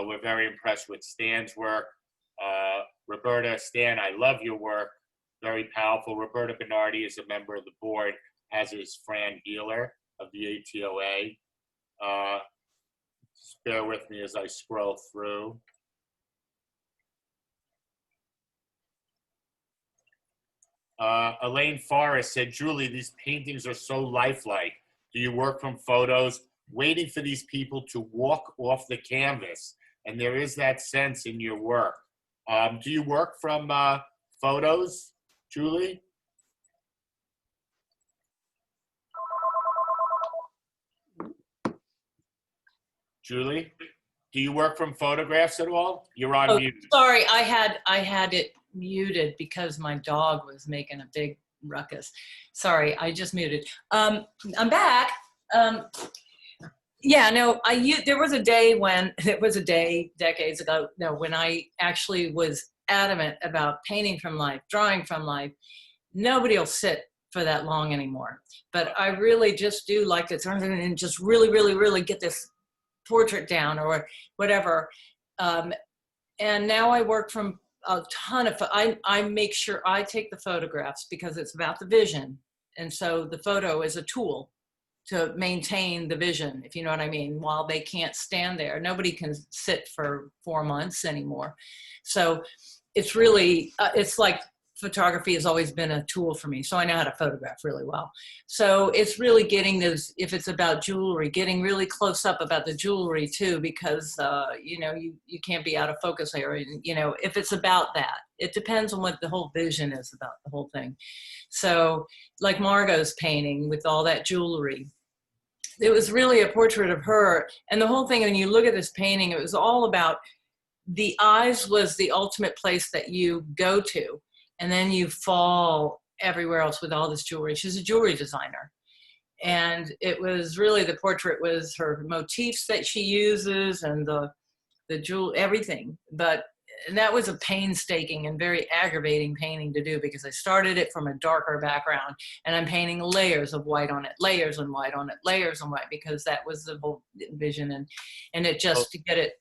were very impressed with Stan's work. Roberta, Stan, I love your work. Very powerful. Roberta Bernardi is a member of the board, as is Fran Beeler of the ATOA. Just bear with me as I scroll through. Elaine Forrest said, Julie, these paintings are so lifelike. Do you work from photos, waiting for these people to walk off the canvas? And there is that sense in your work. Do you work from photos, Julie? Julie, do you work from photographs at all? You're on mute. Sorry, I had it muted because my dog was making a big ruckus. Sorry, I just muted. I'm back. Yeah, no, there was a day decades ago, when I actually was adamant about painting from life, drawing from life. Nobody will sit for that long anymore. But I really just do like to turn it and just really, really, really get this portrait down or whatever. And now I work from a ton of, I make sure I take the photographs because it's about the vision. And so the photo is a tool to maintain the vision, if you know what I mean, while they can't stand there. Nobody can sit for 4 months anymore. So it's really, it's like photography has always been a tool for me. So I know how to photograph really well. So it's really getting those, if it's about jewelry, getting really close up about the jewelry too, because you can't be out of focus here. If it's about that, it depends on what the whole vision is about the whole thing. So like Margot's painting with all that jewelry, it was really a portrait of her. And the whole thing, when you look at this painting, it was all about the eyes was the ultimate place that you go to. And then you fall everywhere else with all this jewelry. She's a jewelry designer. And it was really, the portrait was her motifs that she uses and the jewel, everything. And that was a painstaking and very aggravating painting to do, because I started it from a darker background and I'm painting layers of white on it, layers and white on it, layers and white, because that was the whole vision. And it just to get it.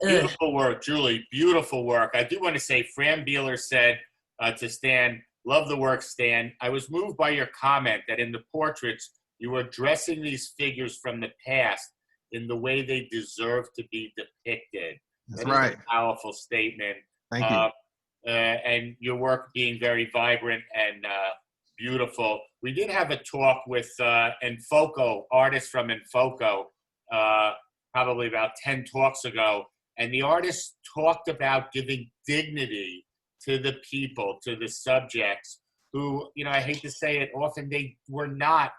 Beautiful work, Julie. Beautiful work. I do want to say, Fran Beeler said to Stan, love the work, Stan. I was moved by your comment that in the portraits, you were dressing these figures from the past in the way they deserve to be depicted. That's That is right. a powerful statement. Thank you. And your work being very vibrant and beautiful. We did have a talk with Enfoco, artists from Enfoco, probably about 10 talks ago. And the artists talked about giving dignity to the people, to the subjects who, I hate to say it, often they were not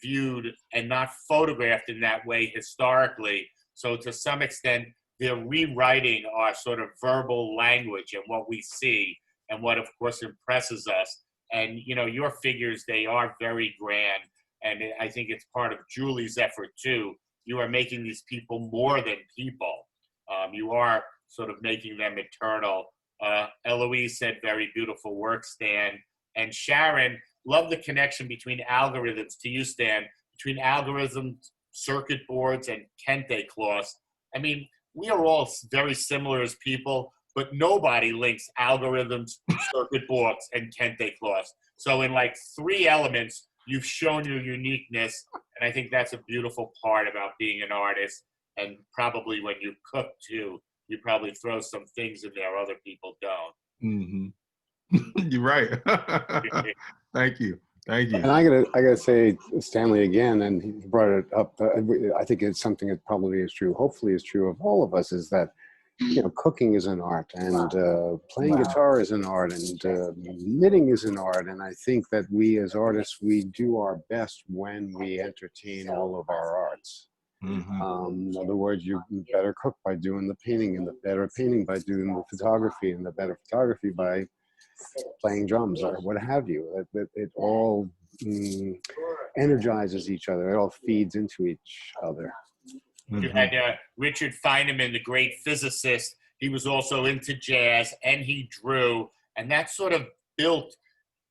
viewed and not photographed in that way historically. So to some extent, they're rewriting our sort of verbal language and what we see and what, of course, impresses us. And, your figures, they are very grand. And I think it's part of Julie's effort, too. You are making these people more than people. You are sort of making them eternal. Eloise said, very beautiful work, Stan. And Sharon, love the connection between algorithms, to you, Stan, between algorithms, circuit boards, and kente cloths. I mean, we are all very similar as people, but nobody links algorithms, circuit boards, and kente cloths. So in like 3 elements, you've shown your uniqueness, and I think that's a beautiful part about being an artist. And probably when you cook too, you probably throw some things in there other people don't. Mm-hmm. You're right. Thank you. Thank you. And I gotta say, Stanley, again, and he brought it up. I think it's something that probably is true. Hopefully, is true of all of us. Is that cooking is an art, and playing guitar is an art, and knitting is an art. And I think that we as artists, we do our best when we entertain all of our arts. Mm-hmm. In other words, you better cook by doing the painting, and the better painting by doing the photography, and the better photography by playing drums or what have you. It all energizes each other. It all feeds into each other. You had Richard Feynman, the great physicist. He was also into jazz, and he drew, and that sort of built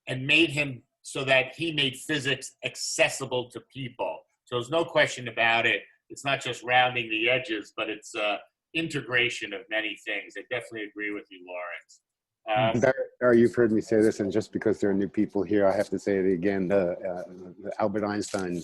and made him so that he made physics accessible to people. So there's no question about it. It's not just rounding the edges, but it's integration of many things. I definitely agree with you, Lawrence. Barry, you've heard me say this, and just because there are new people here, I have to say it again. Albert Einstein,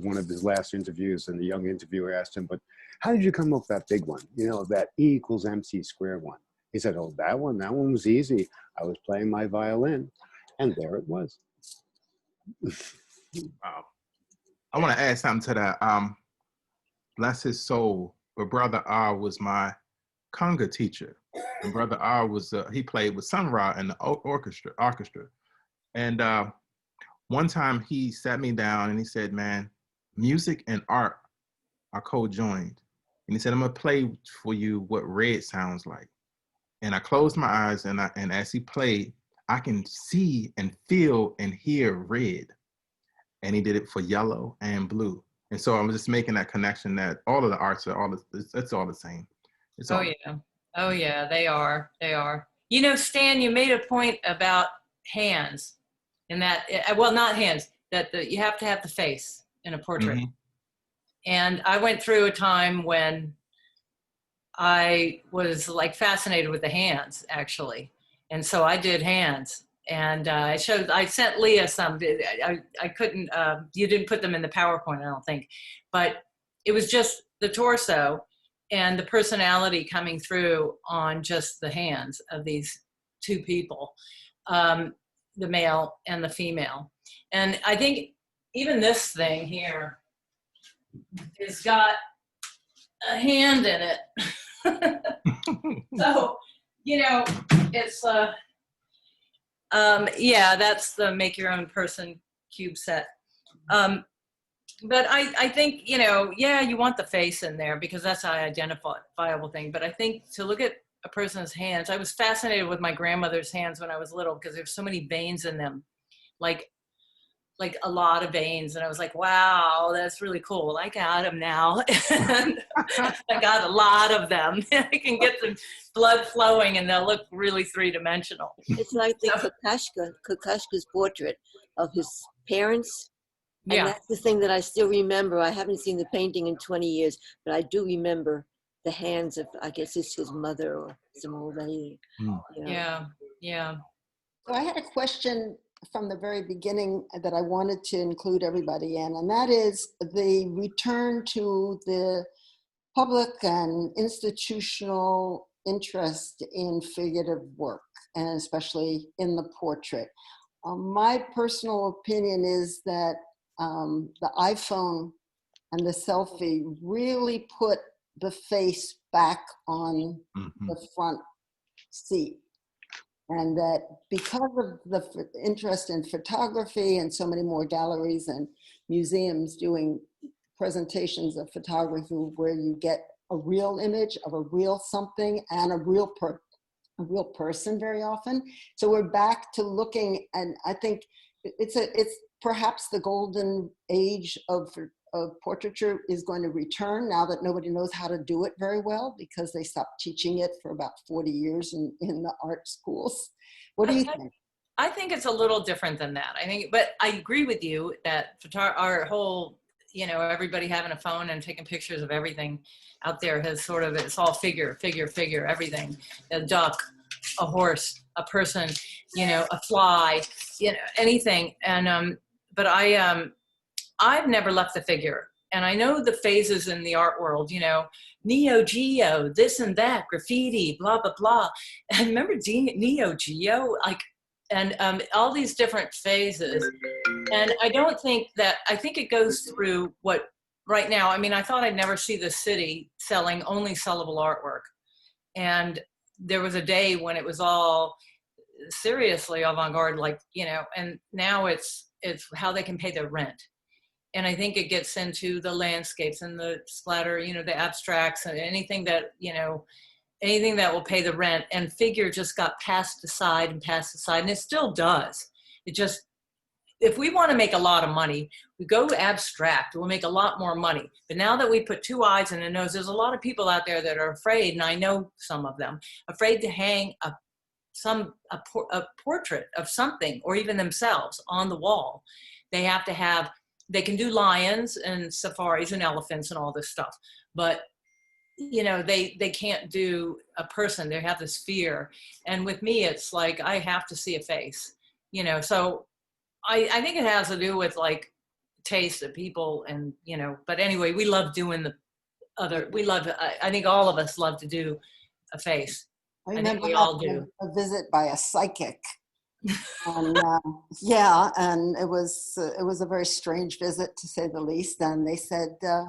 one of his last interviews, and the young interviewer asked him, but how did you come up with that big one? That E = MC² one. He said, oh, that one was easy. I was playing my violin, and there it was. Wow. I want to add something to that. Bless his soul, but Brother R was my conga teacher. And Brother R was, he played with Sun Ra in the orchestra. And one time he sat me down and he said, man, music and art are co-joined. And he said, I'm gonna play for you what red sounds like. And I closed my eyes and as he played, I can see and feel and hear red. And he did it for yellow and blue. And so I'm just making that connection that all of the arts are it's all the same. It's all Oh yeah, they are. Stan, you made a point about hands, and that, well, not hands, that you have to have the face in a portrait. Mm-hmm. And I went through a time when I was like fascinated with the hands, actually. And so I did hands. And I sent Leah some. I couldn't, you didn't put them in the PowerPoint, I don't think. But it was just the torso and the personality coming through on just the hands of these 2 people, the male and the female. And I think even this thing here has got a hand in it. So, it's, yeah, that's the make your own person cube set. But I think, yeah, you want the face in there because that's an identifiable thing. But I think to look at a person's hands, I was fascinated with my grandmother's hands when I was little because there's so many veins in them. like a lot of veins. And I was like, wow, that's really cool. I got them now. And I got a lot of them. I can get the blood flowing and they'll look really three-dimensional. It's like the Kokoschka's portrait of his parents. And Yeah. that's the thing that I still remember. I haven't seen the painting in 20 years, but I do remember the hands of, I guess it's his mother or some old lady. Mm. You know. Yeah. Yeah. So I had a question from the very beginning that I wanted to include everybody in, and that is the return to the public and institutional interest in figurative work, and especially in the portrait. My personal opinion is that the iPhone and the selfie really put the face back on the front seat. And that because of the interest in photography and so many more galleries and museums doing presentations of photography where you get a real image of a real something and a real person very often. So we're back to looking, and I think it's perhaps the golden age of portraiture is going to return now that nobody knows how to do it very well because they stopped teaching it for about 40 years in the art schools. What do you think? I think it's a little different than that. But I agree with you that our whole, everybody having a phone and taking pictures of everything out there has sort of, it's all figure, everything. A duck, a horse, a person, a fly, anything. And, but I've never left the figure. And I know the phases in the art world, Neo Geo, this and that, graffiti, blah, blah, blah. And remember Neo Geo, and all these different phases. And I think it goes through what right now, I thought I'd never see the city selling only sellable artwork. And there was a day when it was all seriously avant-garde, and now it's how they can pay their rent. And I think it gets into the landscapes and the splatter, the abstracts and anything that will pay the rent. And figure just got passed aside, and it still does. It just, if we want to make a lot of money, we go abstract, we'll make a lot more money. But now that we put two eyes and a nose, there's a lot of people out there that are afraid, and I know some of them, afraid to hang a portrait of something or even themselves on the wall. They can do lions and safaris and elephants and all this stuff, but they can't do a person. They have this fear. And with me, it's like, I have to see a face, so I think it has to do with taste of people and, but anyway, we love doing I think all of us love to do a face. I think remember we all do. a visit by a psychic. And yeah, and it was a very strange visit to say the least. And they said, "Do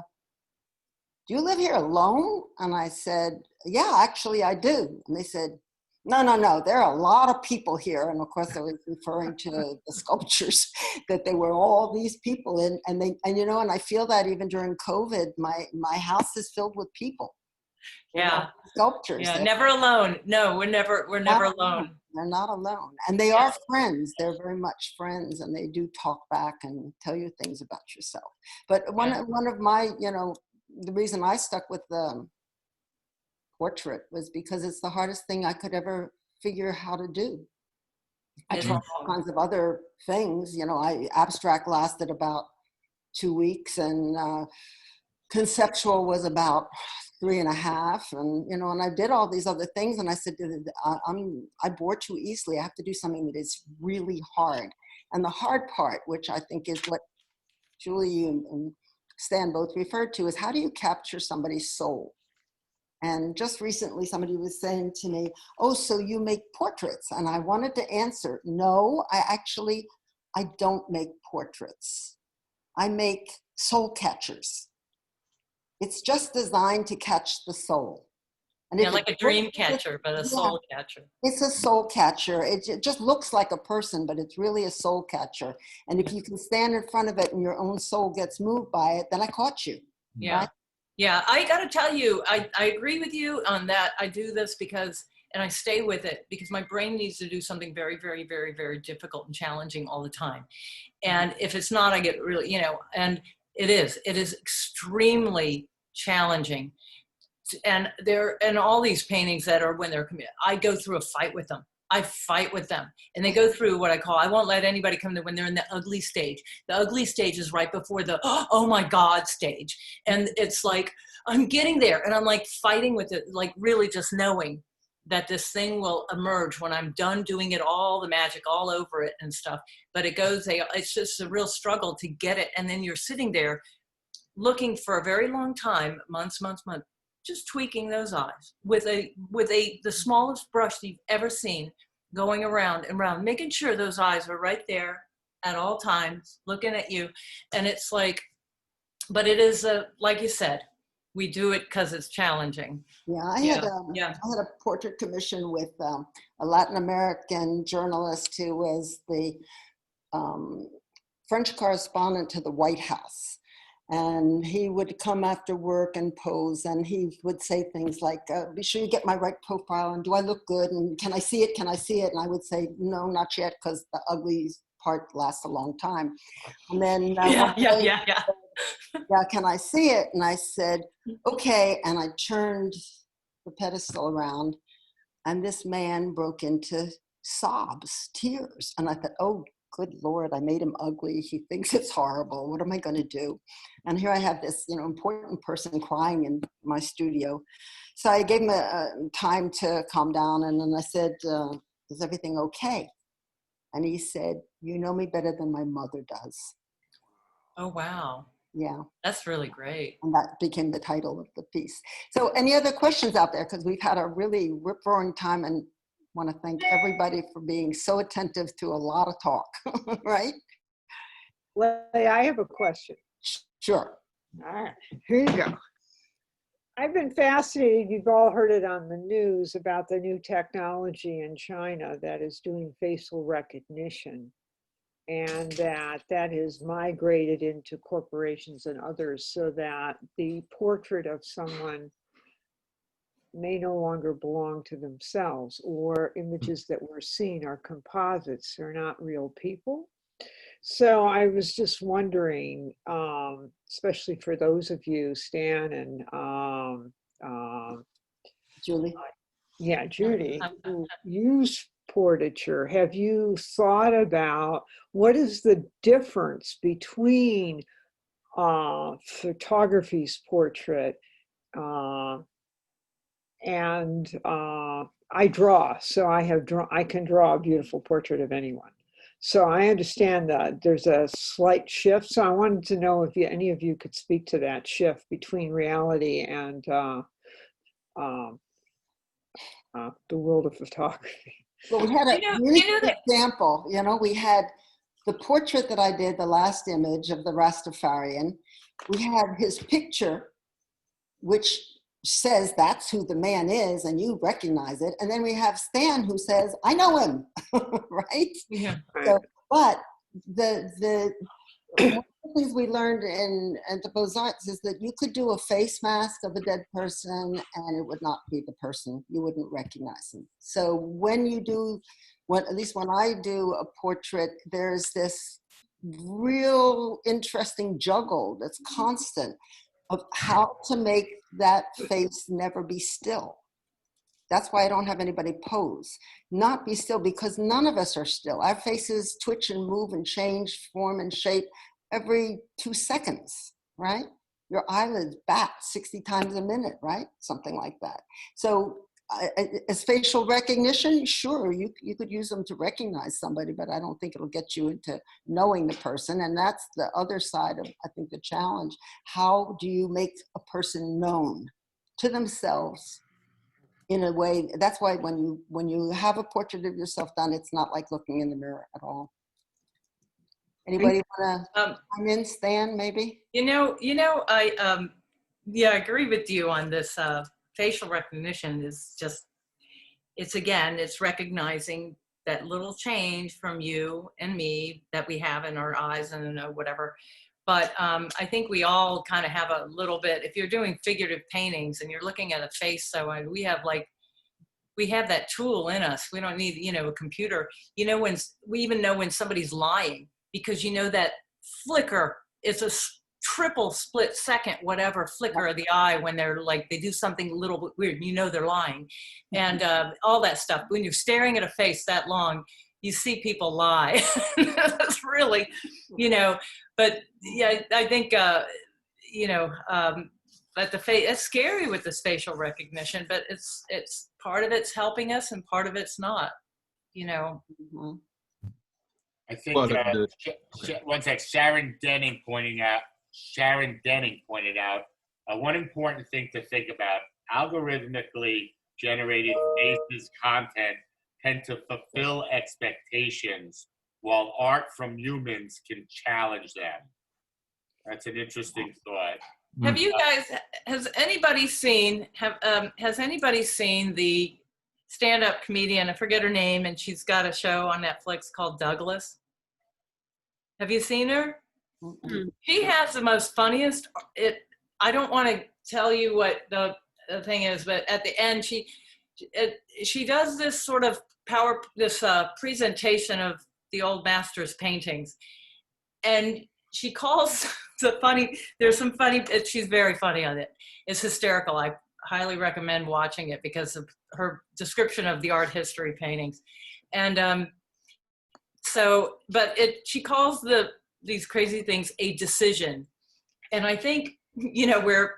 you live here alone?" And I said, "Yeah, actually I do." And they said, No, there are a lot of people here." And of course I was referring to the sculptures that they were all these people in, and I feel that even during COVID, my house is filled with people. Yeah. Sculptures. Yeah, never alone. No, we're never alone. They're not alone. And they are friends. They're very much friends, and they do talk back and tell you things about yourself. But one of my, the reason I stuck with the portrait was because it's the hardest thing I could ever figure how to do. I tried all kinds of other things. Abstract lasted about 2 weeks, and conceptual was about 3.5, and I did all these other things, and I said, I bore too easily. I have to do something that is really hard. And the hard part, which I think is what Julie and Stan both referred to, is how do you capture somebody's soul? And just recently somebody was saying to me, "Oh, so you make portraits?" And I wanted to answer, no, I don't make portraits. I make soul catchers. It's just designed to catch the soul. And like a dream catcher, but a soul catcher. It's a soul catcher. It just looks like a person, but it's really a soul catcher. And if you can stand in front of it and your own soul gets moved by it, then I caught you. Yeah. Right? Yeah, I got to tell you, I agree with you on that. I do this because, and I stay with it because my brain needs to do something very, very, very, very difficult and challenging all the time. And if it's not, I get really, and it is extremely challenging. And all these paintings that are when they're, I go through a fight with them. I fight with them, and they go through what I call, I won't let anybody come to when they're in the ugly stage. The ugly stage is right before the, oh my God stage. And it's like, I'm getting there, and I'm like fighting with it, like really just knowing that this thing will emerge when I'm done doing it, all the magic all over it and stuff. But it's just a real struggle to get it. And then you're sitting there looking for a very long time, months, just tweaking those eyes with the smallest brush you've ever seen, going around and around, making sure those eyes are right there at all times, looking at you. And it's like, but it is like you said, we do it because it's challenging. Yeah, I had a portrait commission with a Latin American journalist who was the French correspondent to the White House. And he would come after work and pose, and he would say things like, be sure you get my right profile, and do I look good, and can I see it, can I see it? And I would say, no, not yet, because the ugly part lasts a long time. And then yeah, can I see it? And I said, okay, and I turned the pedestal around, and this man broke into sobs, tears, and I thought, oh, good Lord, I made him ugly. He thinks it's horrible. What am I going to do? And here I have this, important person crying in my studio. So I gave him time to calm down. And then I said, is everything okay? And he said, you know me better than my mother does. Oh, wow. Yeah. That's really great. And that became the title of the piece. So any other questions out there? Because we've had a really rip-roaring time, and want to thank everybody for being so attentive to a lot of talk, right? Well, I have a question. Sure. All right, here you go. I've been fascinated, you've all heard it on the news, about the new technology in China that is doing facial recognition, and that has migrated into corporations and others, so that the portrait of someone may no longer belong to themselves, or images that we're seeing are composites, they're not real people. So I was just wondering, especially for those of you, Stan and Julie. Yeah, Judy, who use portraiture, have you thought about what is the difference between photography's portrait and I draw, so I can draw a beautiful portrait of anyone. So I understand that there's a slight shift. So I wanted to know if any of you could speak to that shift between reality and the world of photography. Well, we had a really good example. We had the portrait that I did, the last image of the Rastafarian. We had his picture, which says that's who the man is, and you recognize it. And then we have Stan, who says, I know him, right? Yeah. So, but the one of the things we learned at the Beaux-Arts is that you could do a face mask of a dead person and it would not be the person. You wouldn't recognize him. So when you do, at least when I do a portrait, there's this real interesting juggle that's constant of how to make that face never be still. That's why I don't have anybody pose. Not be still, because none of us are still. Our faces twitch and move and change form and shape every 2 seconds, right? Your eyelids bat 60 times a minute, right? Something like that. So as facial recognition, sure, you could use them to recognize somebody, but I don't think it'll get you into knowing the person. And that's the other side of, I think, the challenge. How do you make a person known to themselves in a way? That's why when you have a portrait of yourself done, it's not like looking in the mirror at all. Anybody want to come in, Stan, maybe? I agree with you on this. Facial recognition is just, it's recognizing that little change from you and me that we have in our eyes and whatever. But I think we all kind of have a little bit, if you're doing figurative paintings and you're looking at a face, so we have like we have that tool in us. We don't need, a computer. When we even know when somebody's lying, because that flicker, it's a triple split second, whatever flicker of the eye when they're like, they do something a little bit weird, they're lying. And all that stuff. When you're staring at a face that long, you see people lie. That's really, but yeah, I think, but the face, it's scary with this facial recognition, but it's part of it's helping us and part of it's not, Mhm. I think, Well, one sec, Sharon Denning pointed out, one important thing to think about, algorithmically generated faces content tend to fulfill expectations, while art from humans can challenge them. That's an interesting thought. Have you guys, has anybody seen the stand-up comedian, I forget her name, and she's got a show on Netflix called Douglas? Have you seen her? Mhm. She has the most funniest, I don't want to tell you what the thing is, but at the end, she does this sort of presentation of the old master's paintings. And she calls there's some funny, she's very funny on it. It's hysterical. I highly recommend watching it because of her description of the art history paintings. And she calls these crazy things a decision. And I think, where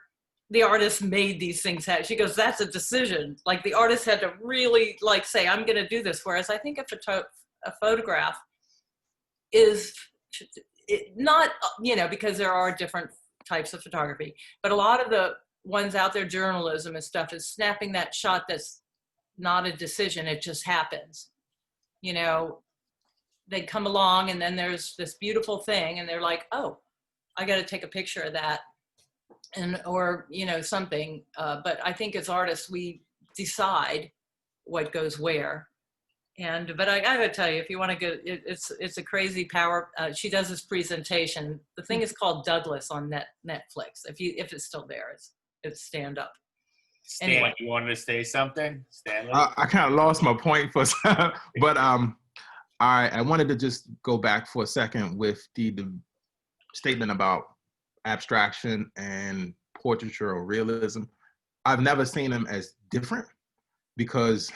the artist made these things happen, she goes, that's a decision. Like the artist had to really say, I'm going to do this. Whereas I think a photograph is not, because there are different types of photography, but a lot of the ones out there, journalism and stuff, is snapping that shot that's not a decision. It just happens. They come along and then there's this beautiful thing and they're like, oh, I got to take a picture of that. Or something. But I think as artists, we decide what goes where. But I gotta tell you, if you want to go, it's a crazy power. She does this presentation. The thing is called Douglas on Netflix. If it's still there, it's stand up. Stan, Anyway. you wanted to say something, Stanley? I kind of lost my point for, but I wanted to just go back for a second with the statement about abstraction and portraiture or realism. I've never seen them as different, because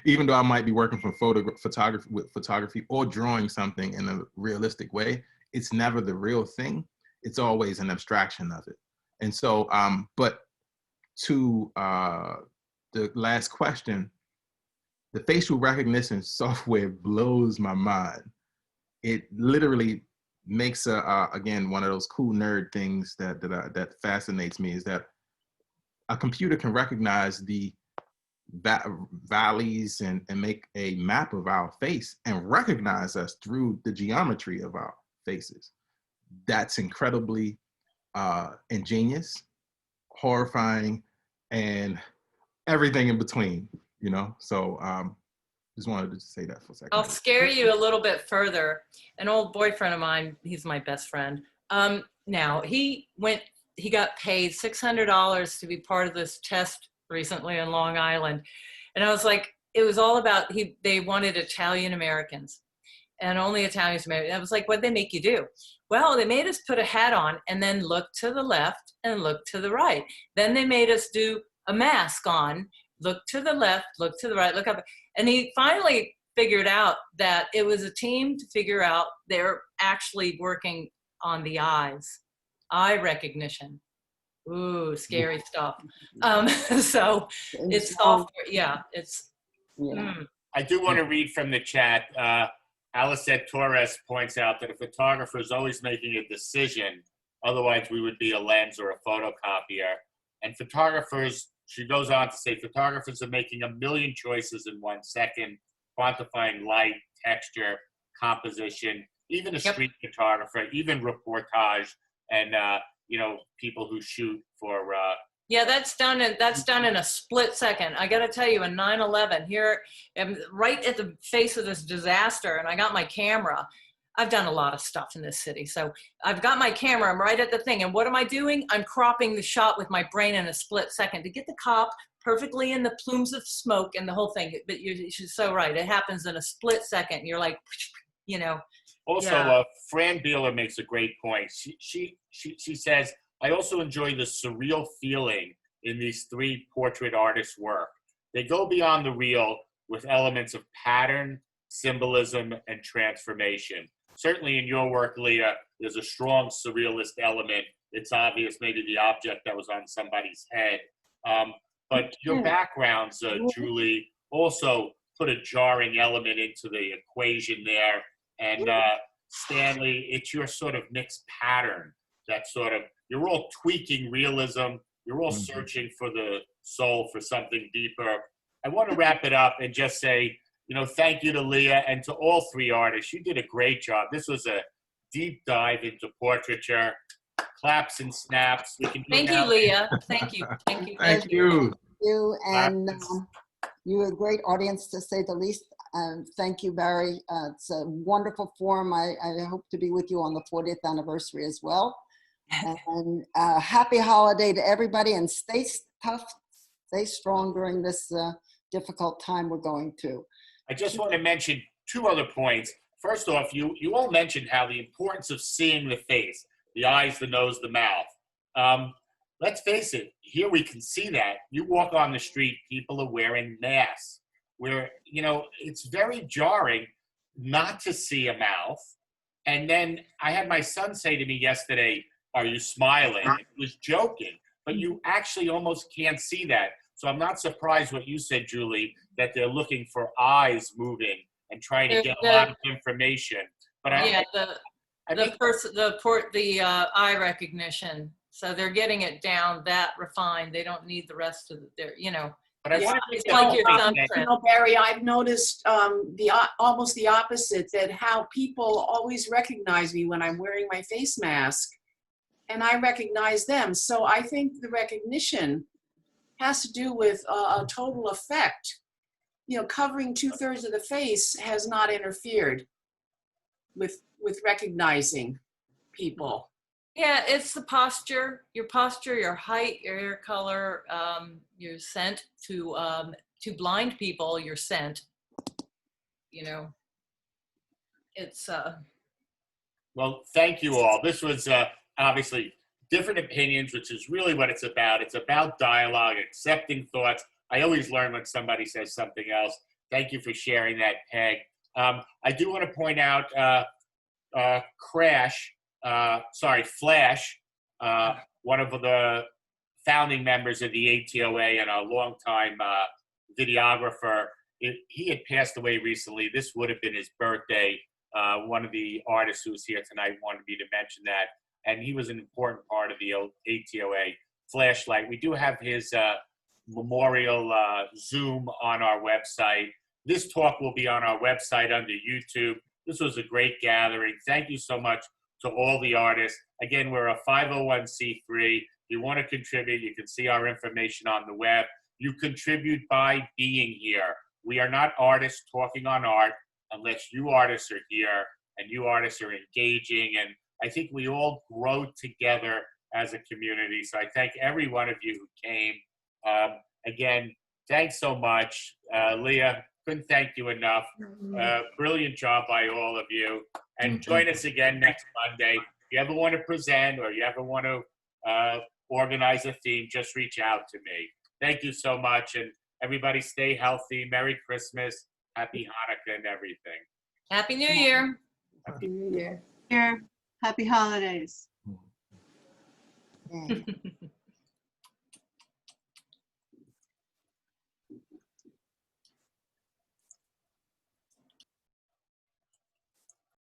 even though I might be working from photography or drawing something in a realistic way, it's never the real thing. It's always an abstraction of it. And so, but to the last question, the facial recognition software blows my mind. It literally makes again, one of those cool nerd things that fascinates me, is that a computer can recognize the valleys and make a map of our face and recognize us through the geometry of our faces. That's incredibly ingenious, horrifying, and everything in between, So just wanted to say that for a second. I'll scare you a little bit further. An old boyfriend of mine, he's my best friend. Now he got paid $600 to be part of this test recently in Long Island. And I was like, it was all about, they wanted Italian Americans and only Italians Americans. I was like, what'd they make you do? Well, they made us put a hat on and then look to the left and look to the right. Then they made us do a mask on, look to the left, look to the right, look up. And he finally figured out that it was a team to figure out they're actually working on the eyes, eye recognition. Ooh, scary stuff. So it's software. Yeah, it's. Yeah. I do want to read from the chat. Alicet Torres points out that a photographer is always making a decision. Otherwise, we would be a lens or a photocopier. And photographers, she goes on to say, photographers are making a million choices in 1 second, quantifying light, texture, composition, even a street photographer, even reportage, and people who shoot for. Yeah, that's done in a split second. I got to tell you, in 9/11, here, I'm right at the face of this disaster, and I got my camera. I've done a lot of stuff in this city, so I've got my camera. I'm right at the thing, and what am I doing? I'm cropping the shot with my brain in a split second to get the cop perfectly in the plumes of smoke and the whole thing. But you're so right. It happens in a split second. You're like, you know. Also, Yeah. Fran Beeler makes a great point. She says, I also enjoy the surreal feeling in these three portrait artists' work. They go beyond the real with elements of pattern, symbolism, and transformation. Certainly in your work, Leah, there's a strong surrealist element. It's obvious maybe the object that was on somebody's head. But your backgrounds, Julie, also put a jarring element into the equation there. And Stanley, it's your sort of mixed pattern that sort of, you're all tweaking realism. You're all searching for the soul, for something deeper. I want to wrap it up and just say, you know, thank you to Leah and to all three artists. You did a great job. This was a deep dive into portraiture, claps and snaps. We can Thank you, Leah. Thank you. Thank you. Thank you. You and you're a great audience, to say the least. Thank you, Barry. It's a wonderful forum. I hope to be with you on the 40th anniversary as well. And happy holiday to everybody, and stay tough, stay strong during this difficult time we're going through. I just want to mention two other points. First off, you all mentioned how the importance of seeing the face, the eyes, the nose, the mouth. Let's face it, here we can see that. You walk on the street, people are wearing masks. Where, you know, it's very jarring not to see a mouth. And then I had my son say to me yesterday, are you smiling? He was joking, but you actually almost can't see that. So I'm not surprised what you said, Julie, that they're looking for eyes moving and trying to get a lot of information. But the eye recognition. So they're getting it down that refined. They don't need the rest of their, you know. But I want to Barry, I've noticed almost the opposite, that how people always recognize me when I'm wearing my face mask, and I recognize them. So I think the recognition has to do with a total effect. You know, covering 2/3 of the face has not interfered with recognizing people. Yeah, it's the posture, your height, your hair color, your scent. To blind people, your scent. You know, it's. Well, thank you all. This was obviously different opinions, which is really what it's about. It's about dialogue, accepting thoughts. I always learn when somebody says something else. Thank you for sharing that, Peg. I do want to point out Flash, one of the founding members of the ATOA and a longtime videographer. He had passed away recently. This would have been his birthday. One of the artists who was here tonight wanted me to mention that. And he was an important part of the ATOA flashlight. We do have his memorial Zoom on our website. This talk will be on our website under YouTube. This was a great gathering. Thank you so much to all the artists. Again, we're a 501c3. If you want to contribute, you can see our information on the web. You contribute by being here. We are not artists talking on art unless you artists are here and you artists are engaging. And I think we all grow together as a community. So I thank every one of you who came. Again, thanks so much. Leah, couldn't thank you enough. Brilliant job by all of you. And join us again next Monday. If you ever want to present or you ever want to organize a theme, just reach out to me. Thank you so much. And everybody stay healthy. Merry Christmas. Happy Hanukkah and everything. Happy New Year. Happy New Year. Happy holidays. Yeah.